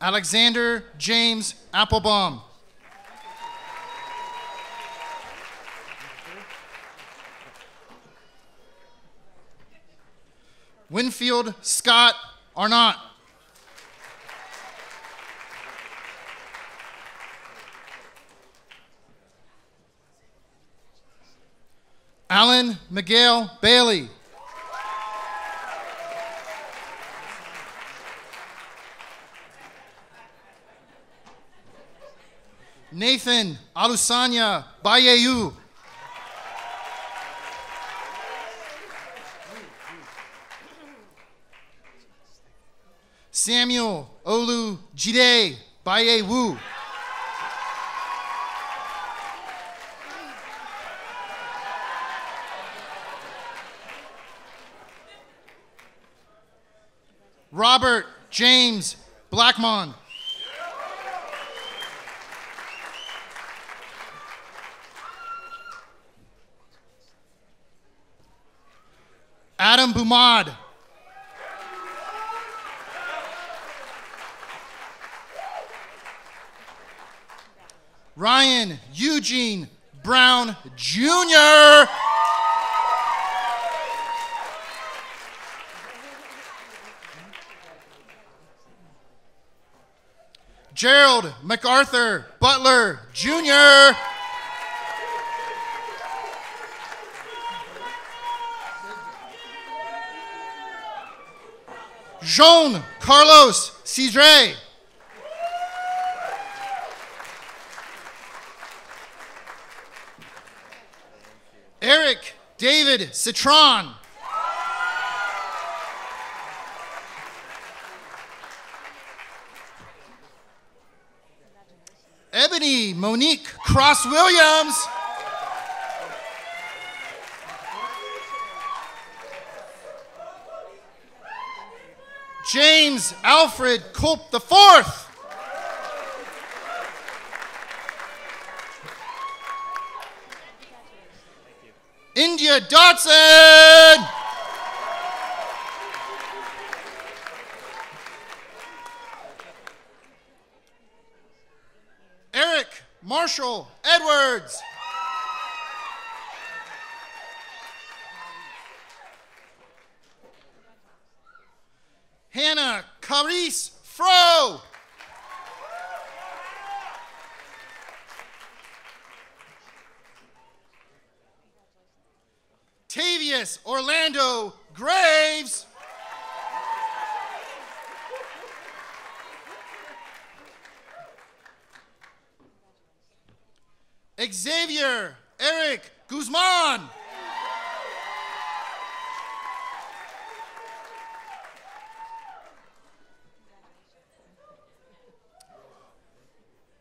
Alexander James Applebaum. Winfield Scott Arnott. Alan Miguel Bailey. Nathan Alusanya Bayeu. Samuel Olu Jide Bayewu. Robert James Blackmon. Adam Bumad. Ryan Eugene Brown Jr. Gerald MacArthur Butler Jr. Jean Carlos Cidre. Eric David Citron. Ebony Monique Cross Williams. James Alfred Culp IV. India Dotson. Eric Marshall Edwards. Hannah Carice Fro. Tavius Orlando Graves. Xavier Eric Guzman.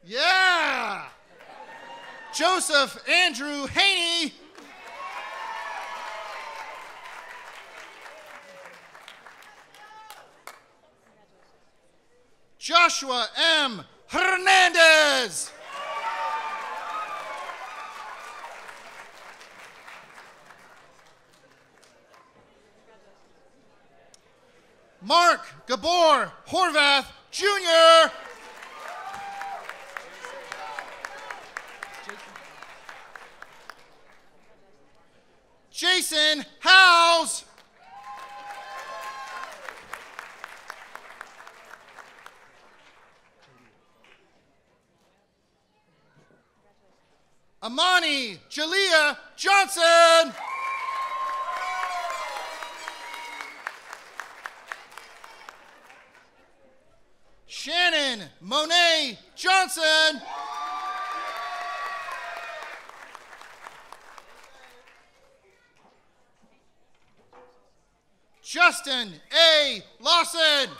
Yeah! Joseph Andrew Haney. Joshua M. Hernandez. Mark Gabor Horvath Jr. Jason Howes. Amani Jalea Johnson. Shannon Monet Johnson. Justin A. Lawson.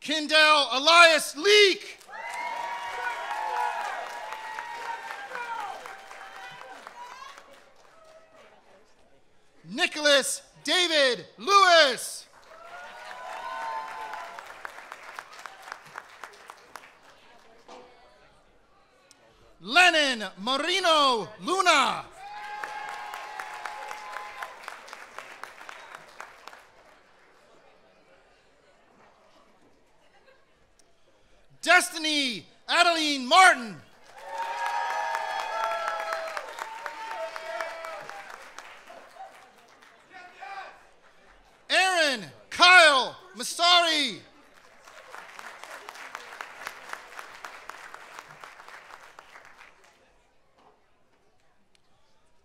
Kendall Elias Leak. Nicholas David Lewis. Lennon Marino Luna. Destiny Adeline Martin. Aaron Kyle Masari.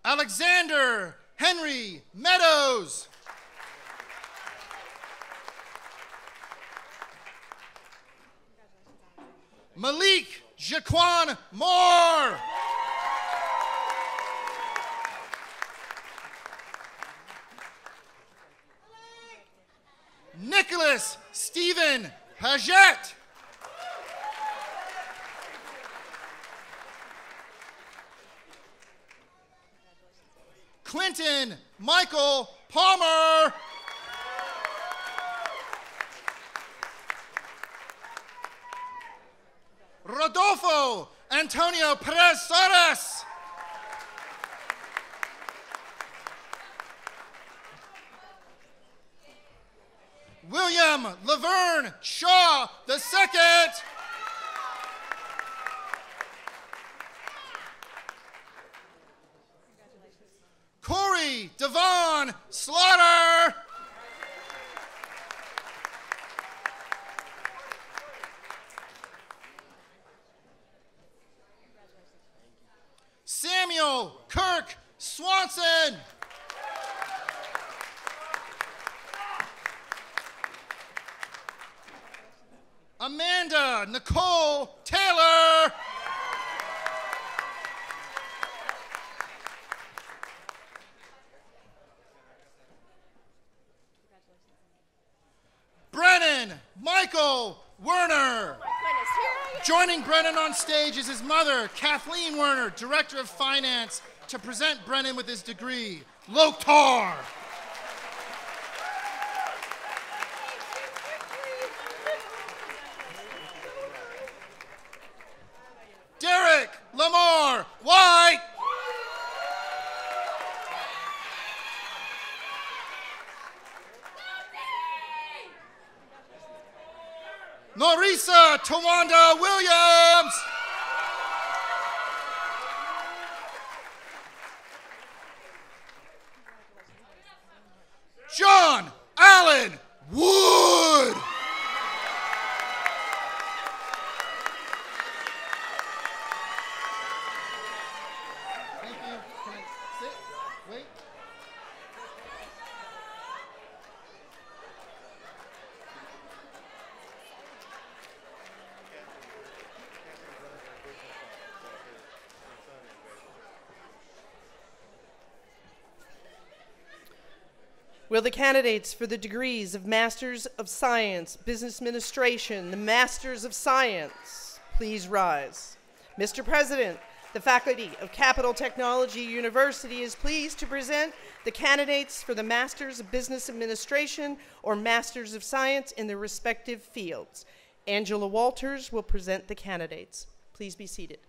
Alexander Henry Meadows. Malik Jaquan Moore. Nicholas Stephen Hajette. Quentin Michael Palmer. Rodolfo Antonio Perez Soros. William Laverne Shaw II. Corey Devon Slaughter. Samuel Kirk Swanson. Amanda Nicole Taylor. Brennan Michael Werner. Joining Brennan on stage is his mother, Kathleen Werner, Director of Finance, to present Brennan with his degree, Loktar. Derek Lamar White. Norisa Tawanda Williams. John Allen Wood. Thank you. Can I sit? Wait. Will the candidates for the degrees of Masters of Science, Business Administration, the Masters of Science, please rise? Mr. President, the faculty of Capital Technology University is pleased to present the candidates for the Masters of Business Administration or Masters of Science in their respective fields. Angela Walters will present the candidates. Please be seated.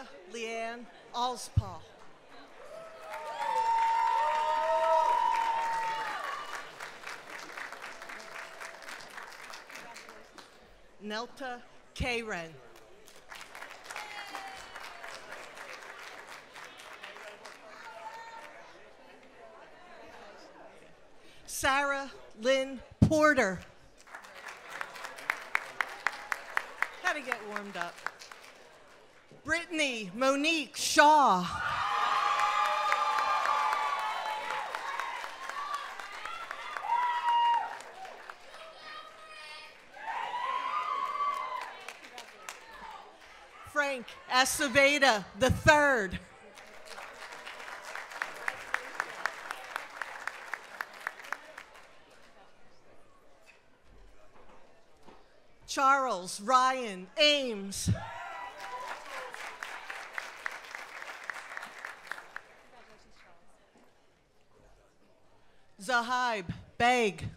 Sarah Leanne Alspaw. Nelta Karen. Sarah Lynn Porter. How to get warmed up. Brittany Monique Shaw. Frank Aceveda III. Charles Ryan Ames. Zahaib Beg.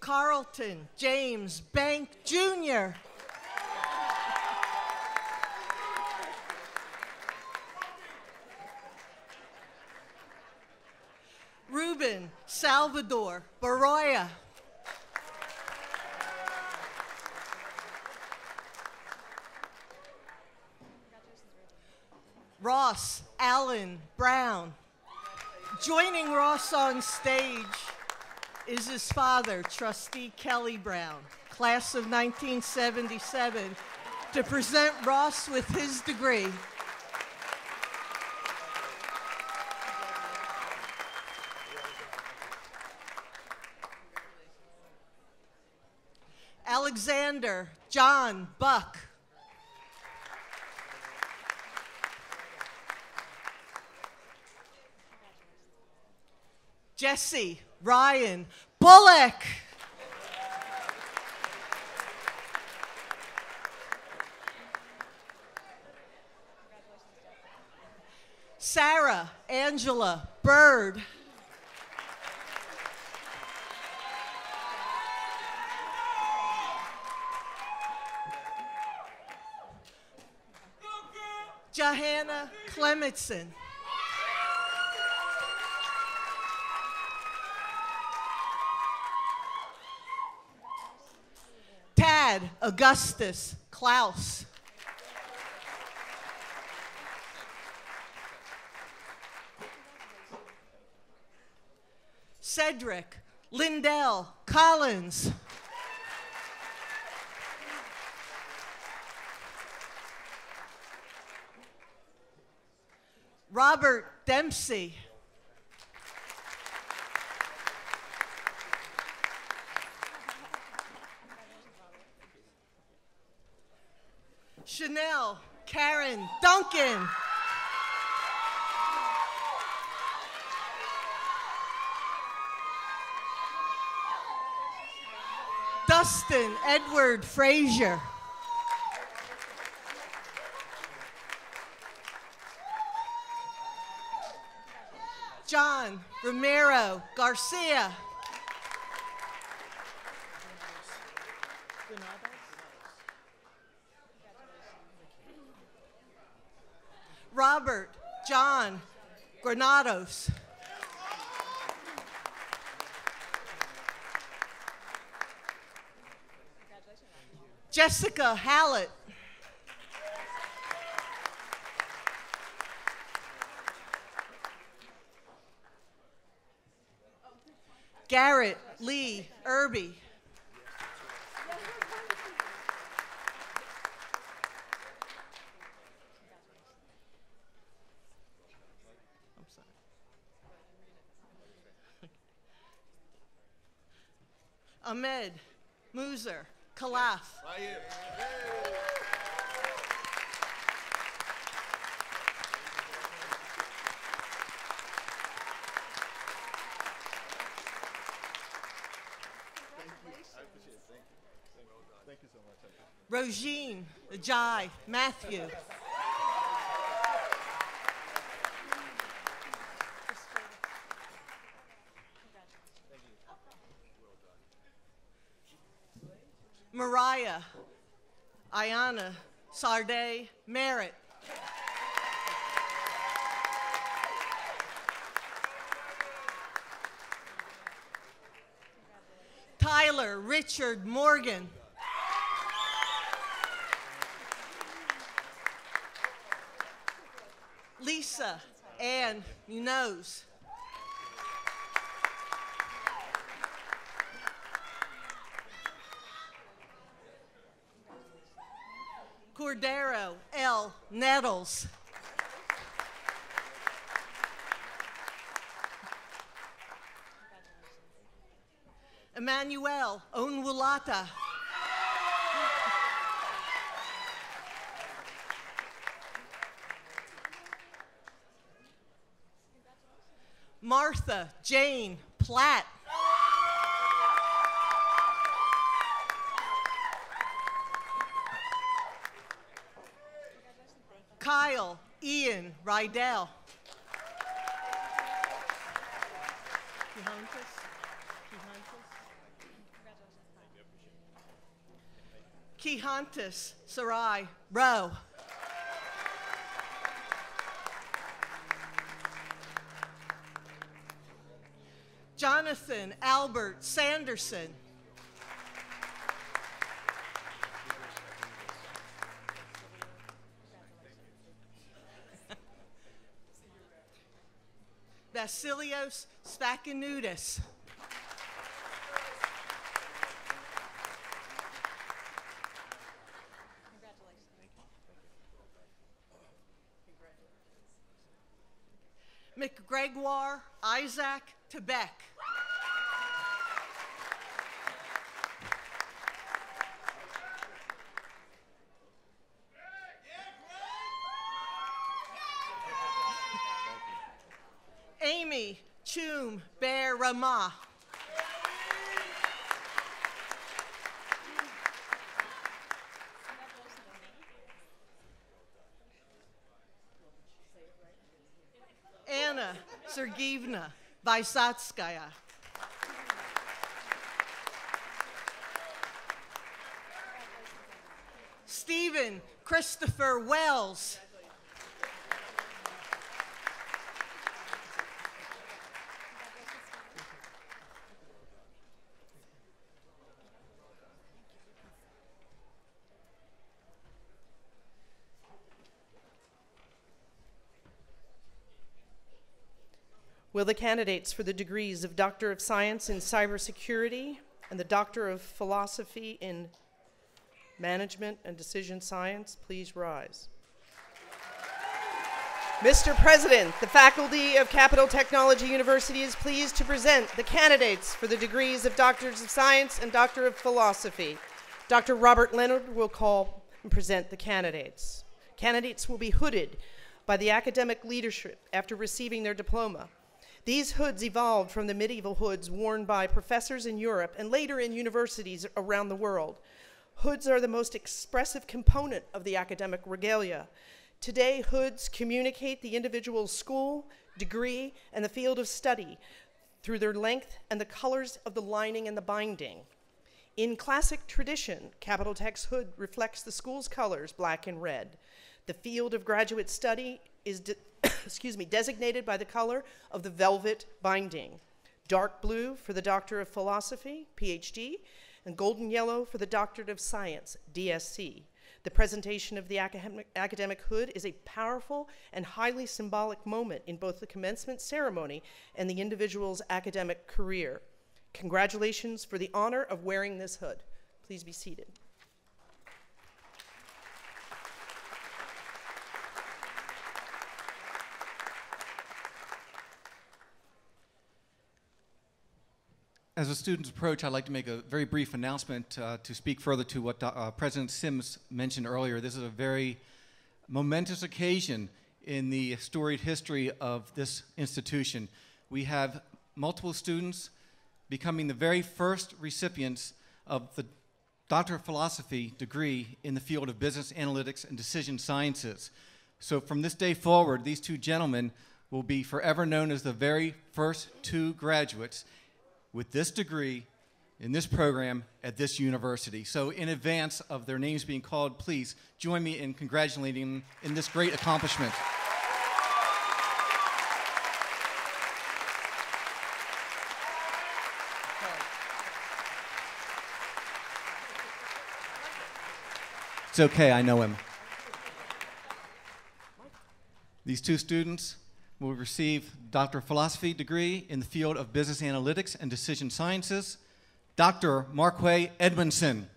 Carlton James Bank Jr. Ruben Salvador Baroya. Ross Allen Brown. Joining Ross on stage is his father, Trustee Kelly Brown, class of 1977, to present Ross with his degree. Alexander John Buck. Jesse Ryan Bullock. Sarah Angela Bird. Johanna Clementson. Tad Augustus Klaus. Cedric Lindell Collins. Robert Dempsey. Chanel Karen Duncan. Dustin Edward Frazier. John Romero Garcia. Robert John Granados. Jessica Hallett. Garrett Lee Irby. Ahmed Muzer Khalaf. Rogine Ajay Matthew. Aya, Ayana, Sarday, Merritt. Tyler Richard Morgan. Lisa Ann Munoz. Cordero L. Nettles. Emmanuel Onwulata. Martha Jane Platt. Kyle Ian Rydell. Kihantis Sarai Rowe. Jonathan Albert Sanderson. Vasilios Spakinudis. McGregoire Isaac Tebeck. Amy Chum Bear Rama. Anna Sergeyevna Vysotskaya. Stephen Christopher Wells. Will the candidates for the degrees of Doctor of Science in Cybersecurity and the Doctor of Philosophy in Management and Decision Science please rise? Mr. President, the faculty of Capital Technology University is pleased to present the candidates for the degrees of Doctors of Science and Doctor of Philosophy. Dr. Robert Leonard will call and present the candidates. Candidates will be hooded by the academic leadership after receiving their diploma. These hoods evolved from the medieval hoods worn by professors in Europe and later in universities around the world. Hoods are the most expressive component of the academic regalia. Today, hoods communicate the individual's school, degree, and the field of study through their length and the colors of the lining and the binding. In classic tradition, Capital Tech's hood reflects the school's colors, black and red. The field of graduate study is designated by the color of the velvet binding. Dark blue for the Doctor of Philosophy, PhD, and golden yellow for the Doctorate of Science, DSc. The presentation of the academic hood is a powerful and highly symbolic moment in both the commencement ceremony and the individual's academic career. Congratulations for the honor of wearing this hood. Please be seated. As the students approach, I'd like to make a very brief announcement to speak further to what President Sims mentioned earlier. This is a very momentous occasion in the storied history of this institution. We have multiple students becoming the very first recipients of the Doctor of Philosophy degree in the field of business analytics and decision sciences. So from this day forward, these two gentlemen will be forever known as the very first two graduates with this degree in this program at this university. So in advance of their names being called, please join me in congratulating them in this great accomplishment. It's okay, I know him. These two students will receive Doctor of Philosophy degree in the field of Business Analytics and Decision Sciences, Dr. Marquay Edmondson.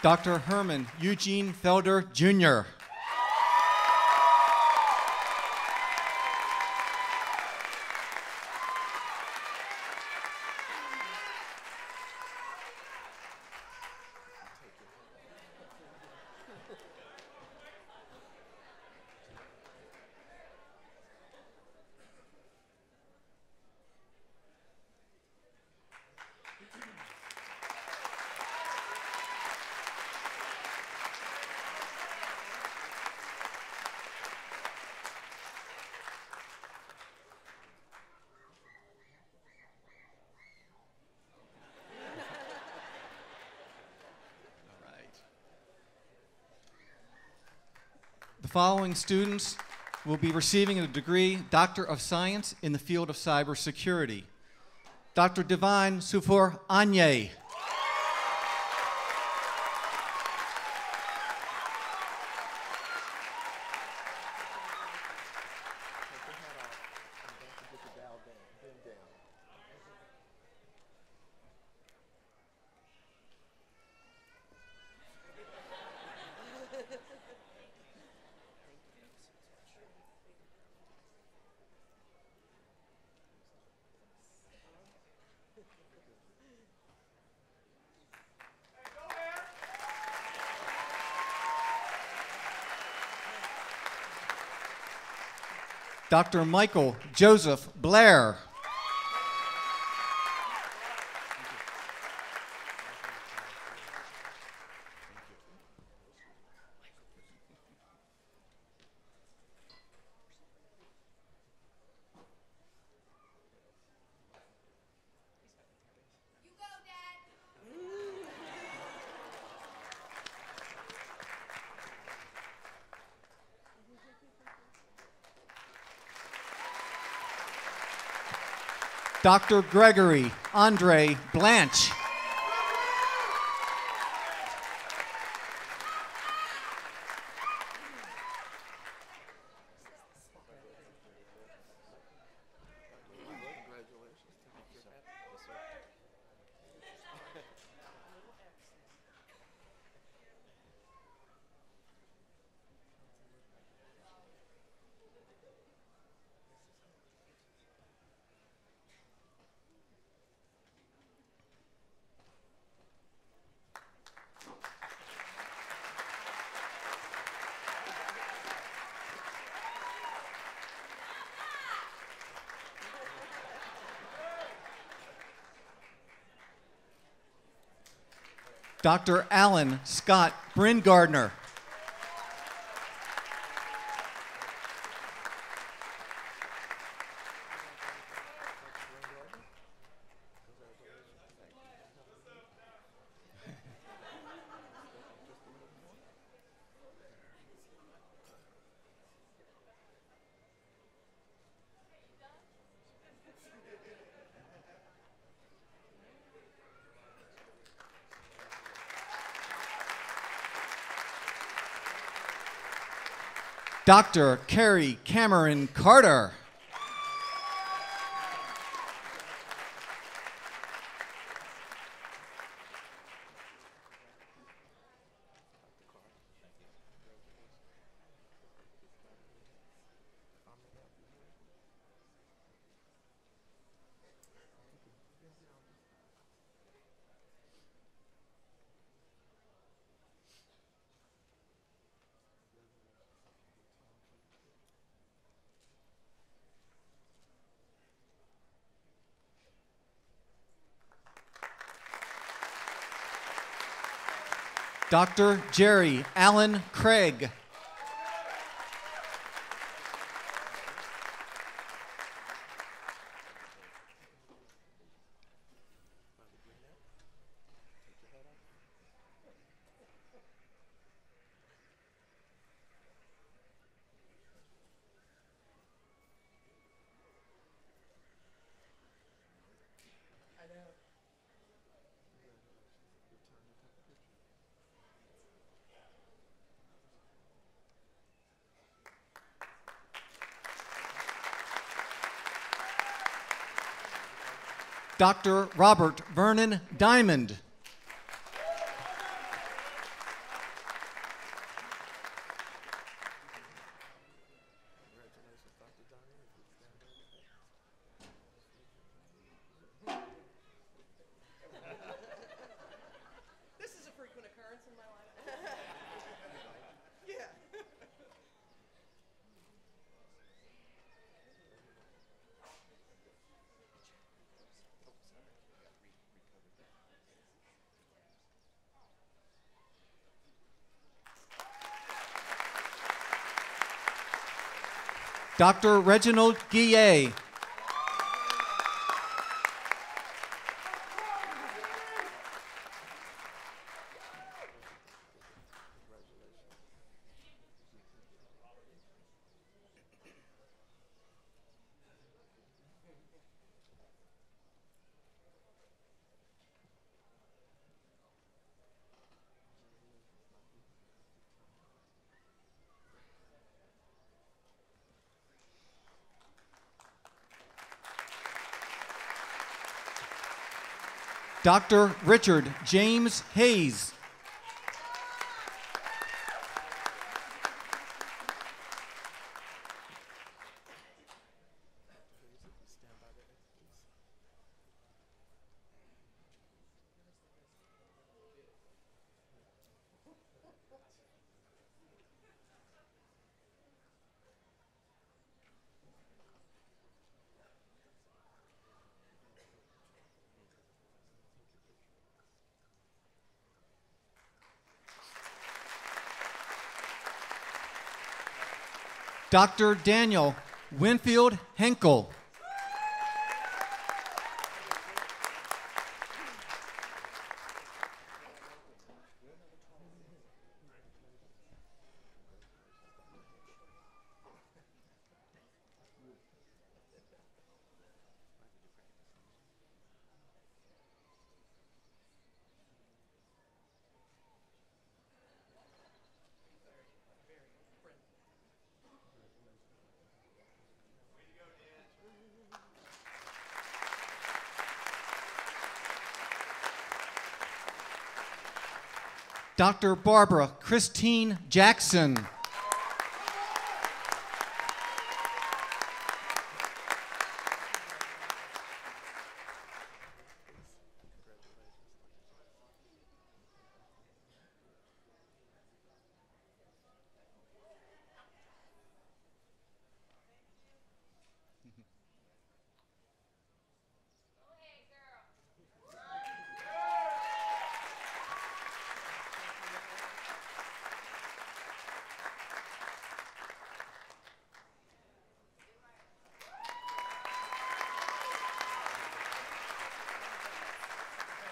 Dr. Herman Eugene Felder, Jr. The following students will be receiving a degree, Doctor of Science in the field of cybersecurity. Dr. Divine Sufor Anye. Dr. Michael Joseph Blair. Dr. Gregory Andre Blanche. Dr. Alan Scott Bryn-Gardner. Dr. Carrie Cameron Carter. Dr. Jerry Allen Craig. Dr. Robert Vernon Diamond. This is a frequent occurrence in my life. Yeah. Dr. Reginald Guillet. Dr. Richard James Hayes. Dr. Daniel Winfield Henkel. Dr. Barbara Christine Jackson.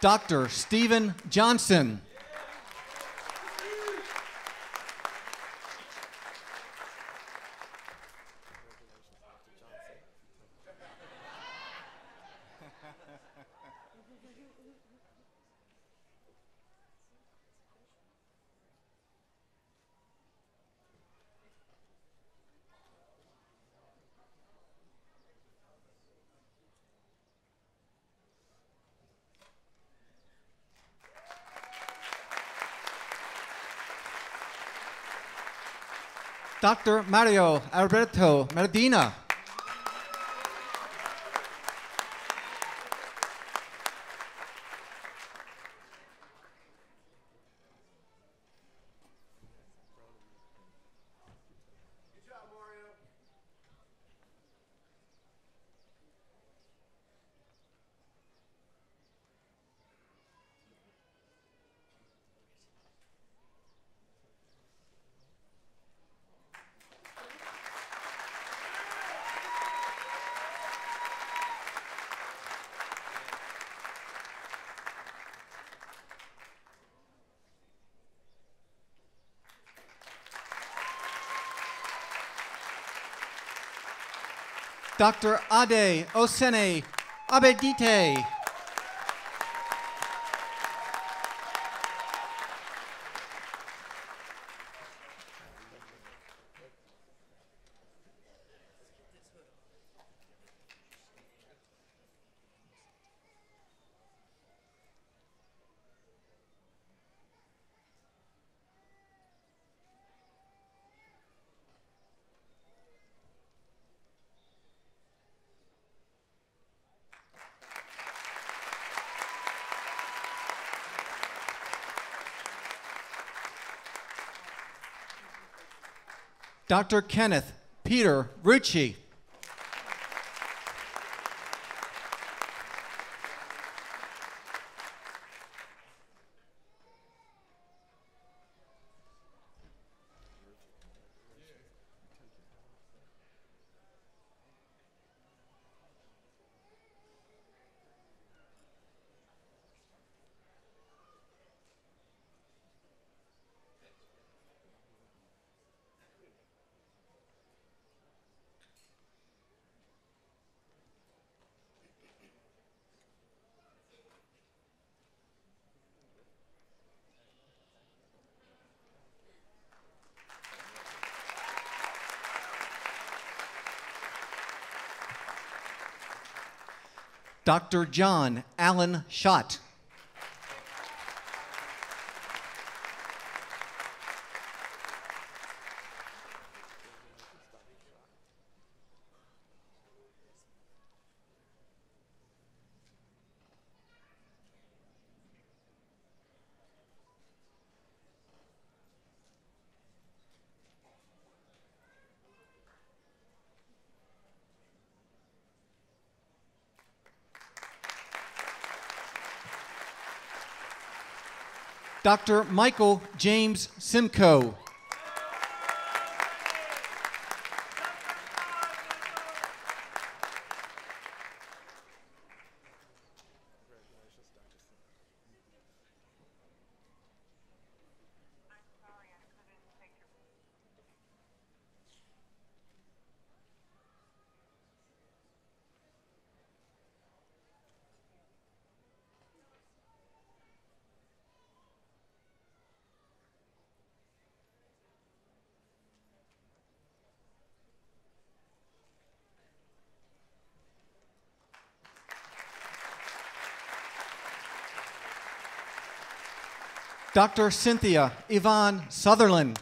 Dr. Stephen Johnson. Dr. Mario Alberto Medina. Dr. Ade Osene Abedite. Dr. Kenneth Peter Rucci. Dr. John Allen Schott. Dr. Michael James Simcoe. Dr. Cynthia Yvonne Sutherland.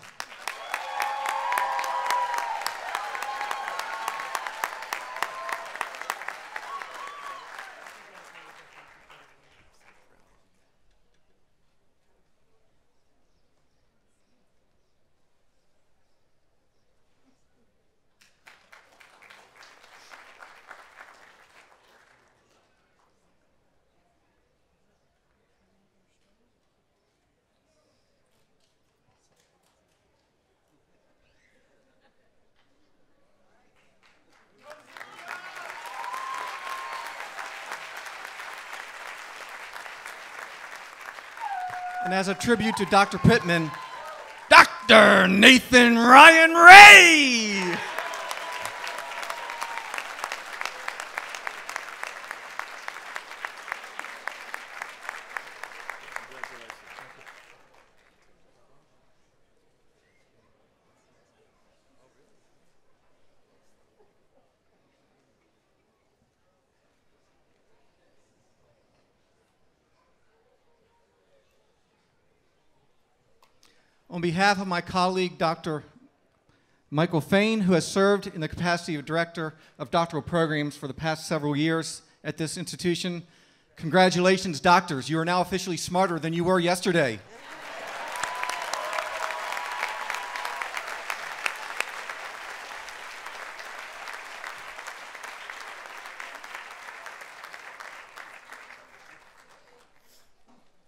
And as a tribute to Dr. Pittman, Dr. Nathan Ryan Ray. On behalf of my colleague, Dr. Michael Fain, who has served in the capacity of Director of Doctoral Programs for the past several years at this institution. Congratulations, doctors. You are now officially smarter than you were yesterday.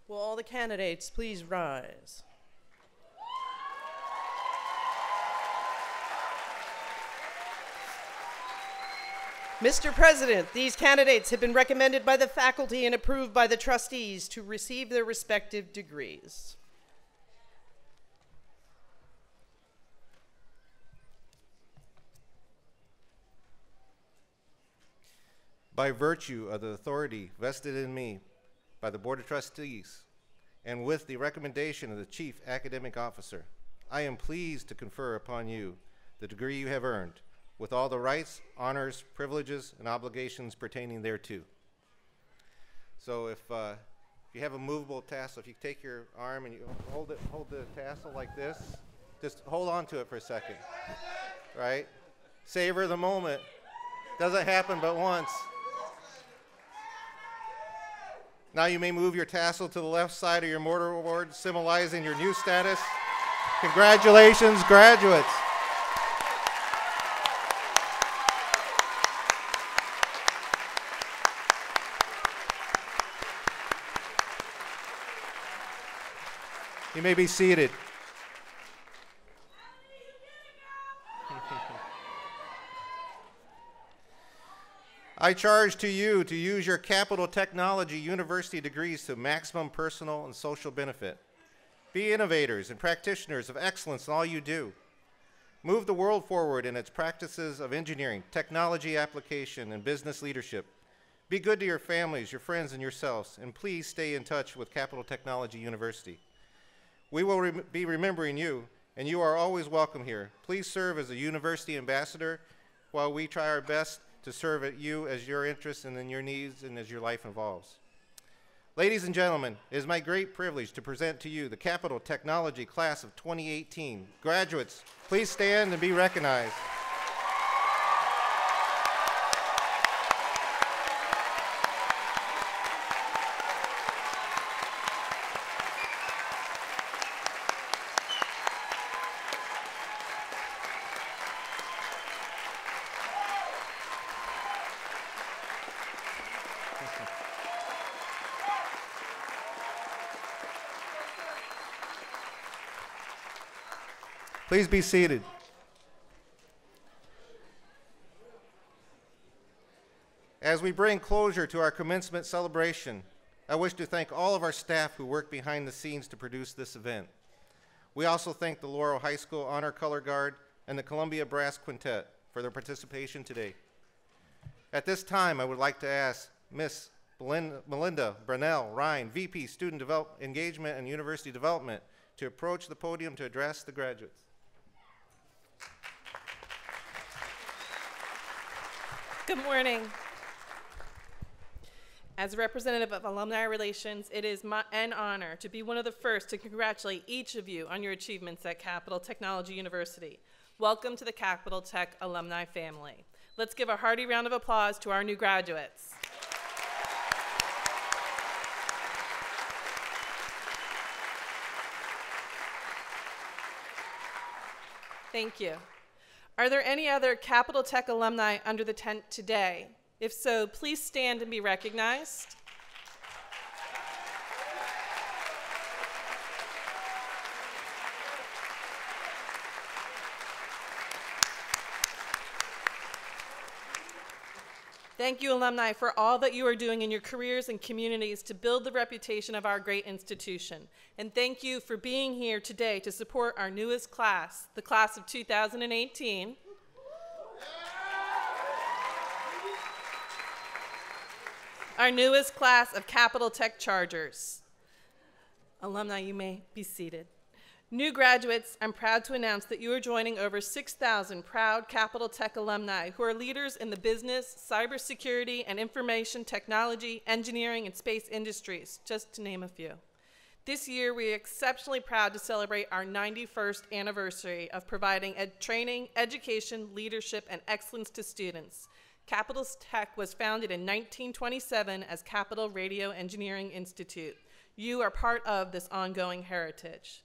Will all the candidates please rise? Mr. President, these candidates have been recommended by the faculty and approved by the trustees to receive their respective degrees. By virtue of the authority vested in me by the Board of Trustees, and with the recommendation of the Chief Academic Officer, I am pleased to confer upon you the degree you have earned, with all the rights, honors, privileges, and obligations pertaining thereto. So if you have a movable tassel, if you take your arm and you hold the tassel like this, just hold on to it for a second, right? Savor the moment. Doesn't happen but once. Now you may move your tassel to the left side of your mortarboard, symbolizing your new status. Congratulations, graduates. You may be seated. I charge to you to use your Capital Technology University degrees to maximum personal and social benefit. Be innovators and practitioners of excellence in all you do. Move the world forward in its practices of engineering, technology application, and business leadership. Be good to your families, your friends, and yourselves, and please stay in touch with Capital Technology University. We will be remembering you, and you are always welcome here. Please serve as a university ambassador while we try our best to serve at you as your interests and in your needs and as your life evolves. Ladies and gentlemen, it is my great privilege to present to you the Capital Technology Class of 2018. Graduates, please stand and be recognized. Please be seated. As we bring closure to our commencement celebration, I wish to thank all of our staff who worked behind the scenes to produce this event. We also thank the Laurel High School Honor Color Guard and the Columbia Brass Quintet for their participation today. At this time, I would like to ask Miss Melinda Brunell Ryan, VP Student Engagement and University Development, to approach the podium to address the graduates. Good morning. As a representative of Alumni Relations, it is an honor to be one of the first to congratulate each of you on your achievements at Capital Technology University. Welcome to the Capital Tech alumni family. Let's give a hearty round of applause to our new graduates. Thank you. Are there any other Capital Tech alumni under the tent today? If so, please stand and be recognized. Thank you, alumni, for all that you are doing in your careers and communities to build the reputation of our great institution. And thank you for being here today to support our newest class, the class of 2018. Our newest class of Capital Tech Chargers. Alumni, you may be seated. New graduates, I'm proud to announce that you are joining over 6,000 proud Capital Tech alumni who are leaders in the business, cybersecurity, and information technology, engineering, and space industries, just to name a few. This year, we are exceptionally proud to celebrate our 91st anniversary of providing training, education, leadership, and excellence to students. Capital Tech was founded in 1927 as Capital Radio Engineering Institute. You are part of this ongoing heritage.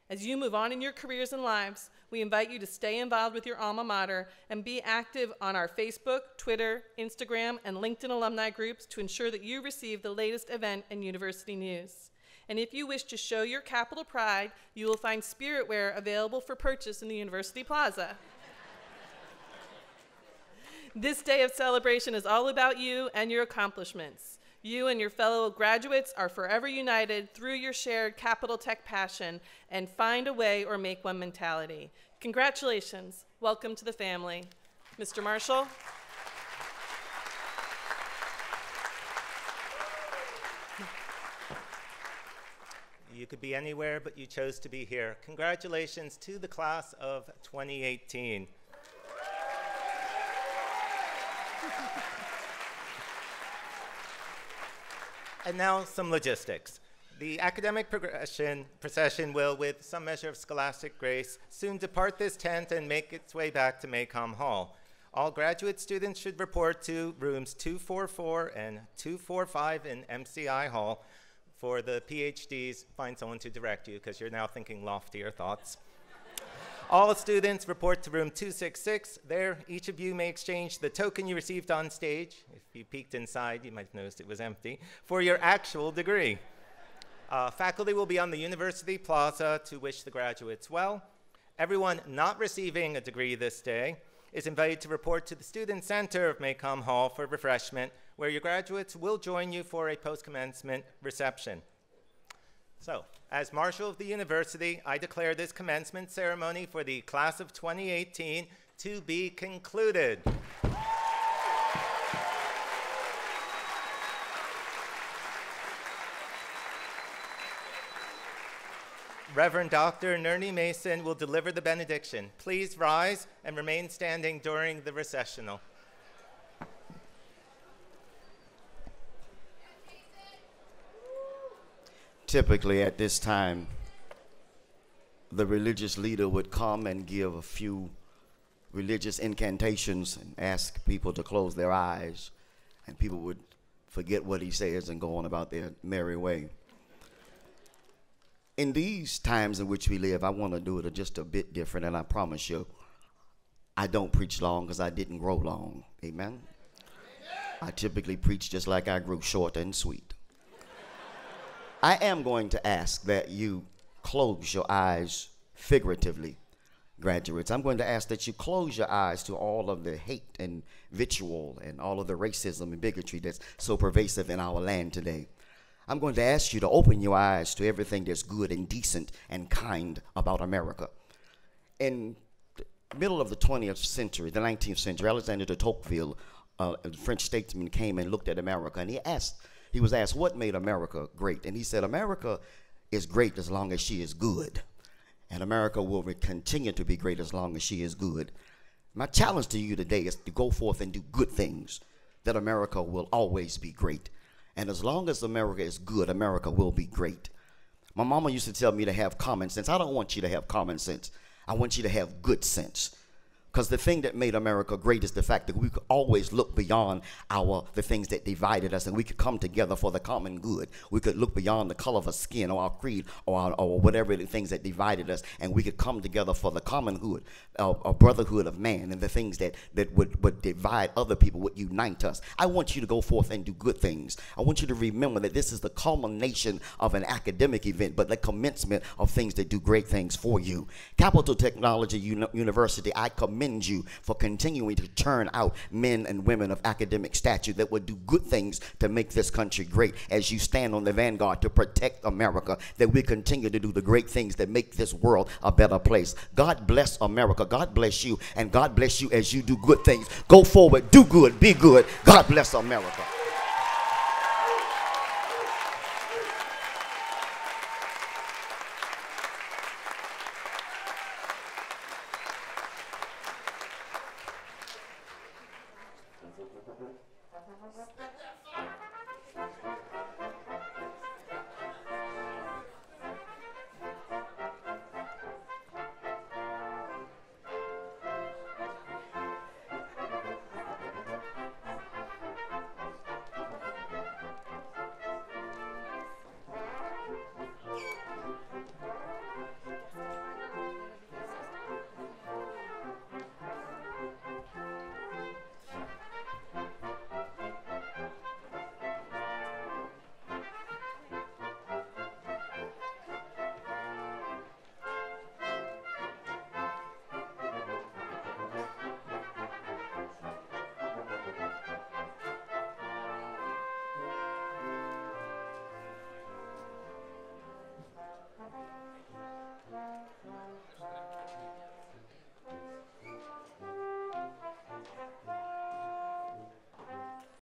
As you move on in your careers and lives, we invite you to stay involved with your alma mater and be active on our Facebook, Twitter, Instagram, and LinkedIn alumni groups to ensure that you receive the latest event and university news. And if you wish to show your Capital pride, you will find spirit wear available for purchase in the University Plaza. This day of celebration is all about you and your accomplishments. You and your fellow graduates are forever united through your shared Capital Tech passion and find a way or make one mentality. Congratulations. Welcome to the family. Mr. Marshall. You could be anywhere, but you chose to be here. Congratulations to the class of 2018. And now some logistics. The academic procession will, with some measure of scholastic grace, soon depart this tent and make its way back to Maycomb Hall. All graduate students should report to rooms 244 and 245 in MCI Hall. For the PhDs, find someone to direct you because you're now thinking loftier thoughts. All students report to room 266. There, each of you may exchange the token you received on stage. If you peeked inside, you might have noticed it was empty, for your actual degree. Faculty will be on the University Plaza to wish the graduates well. Everyone not receiving a degree this day is invited to report to the Student Center of Maycomb Hall for refreshment, where your graduates will join you for a post-commencement reception. So, as Marshal of the University, I declare this commencement ceremony for the class of 2018 to be concluded. Reverend Dr. Nerney Mason will deliver the benediction. Please rise and remain standing during the recessional. Typically at this time, the religious leader would come and give a few religious incantations and ask people to close their eyes, and people would forget what he says and go on about their merry way. In these times in which we live, I want to do it just a bit different, and I promise you, I don't preach long because I didn't grow long. Amen? I typically preach just like I grew, short and sweet. I am going to ask that you close your eyes figuratively, graduates. I'm going to ask that you close your eyes to all of the hate and vitriol and all of the racism and bigotry that's so pervasive in our land today. I'm going to ask you to open your eyes to everything that's good and decent and kind about America. In the middle of the 20th century, the 19th century, Alexander de Tocqueville, a French statesman, came and looked at America, and he was asked what made America great, and he said, America is great as long as she is good, and America will continue to be great as long as she is good. My challenge to you today is to go forth and do good things, that America will always be great. And as long as America is good, America will be great. My mama used to tell me to have common sense. I don't want you to have common sense. I want you to have good sense. Because the thing that made America great is the fact that we could always look beyond the things that divided us, and we could come together for the common good. We could look beyond the color of our skin or our creed or whatever the things that divided us, and we could come together for the common good, a brotherhood of man, and the things that would divide other people would unite us. I want you to go forth and do good things. I want you to remember that this is the culmination of an academic event, but the commencement of things that do great things for you. Capital Technology University, I commend you for continuing to churn out men and women of academic stature that would do good things to make this country great as you stand on the vanguard to protect America, that we continue to do the great things that make this world a better place. God bless America. God bless you, and God bless you as you do good things. Go forward, do good, be good. God bless America.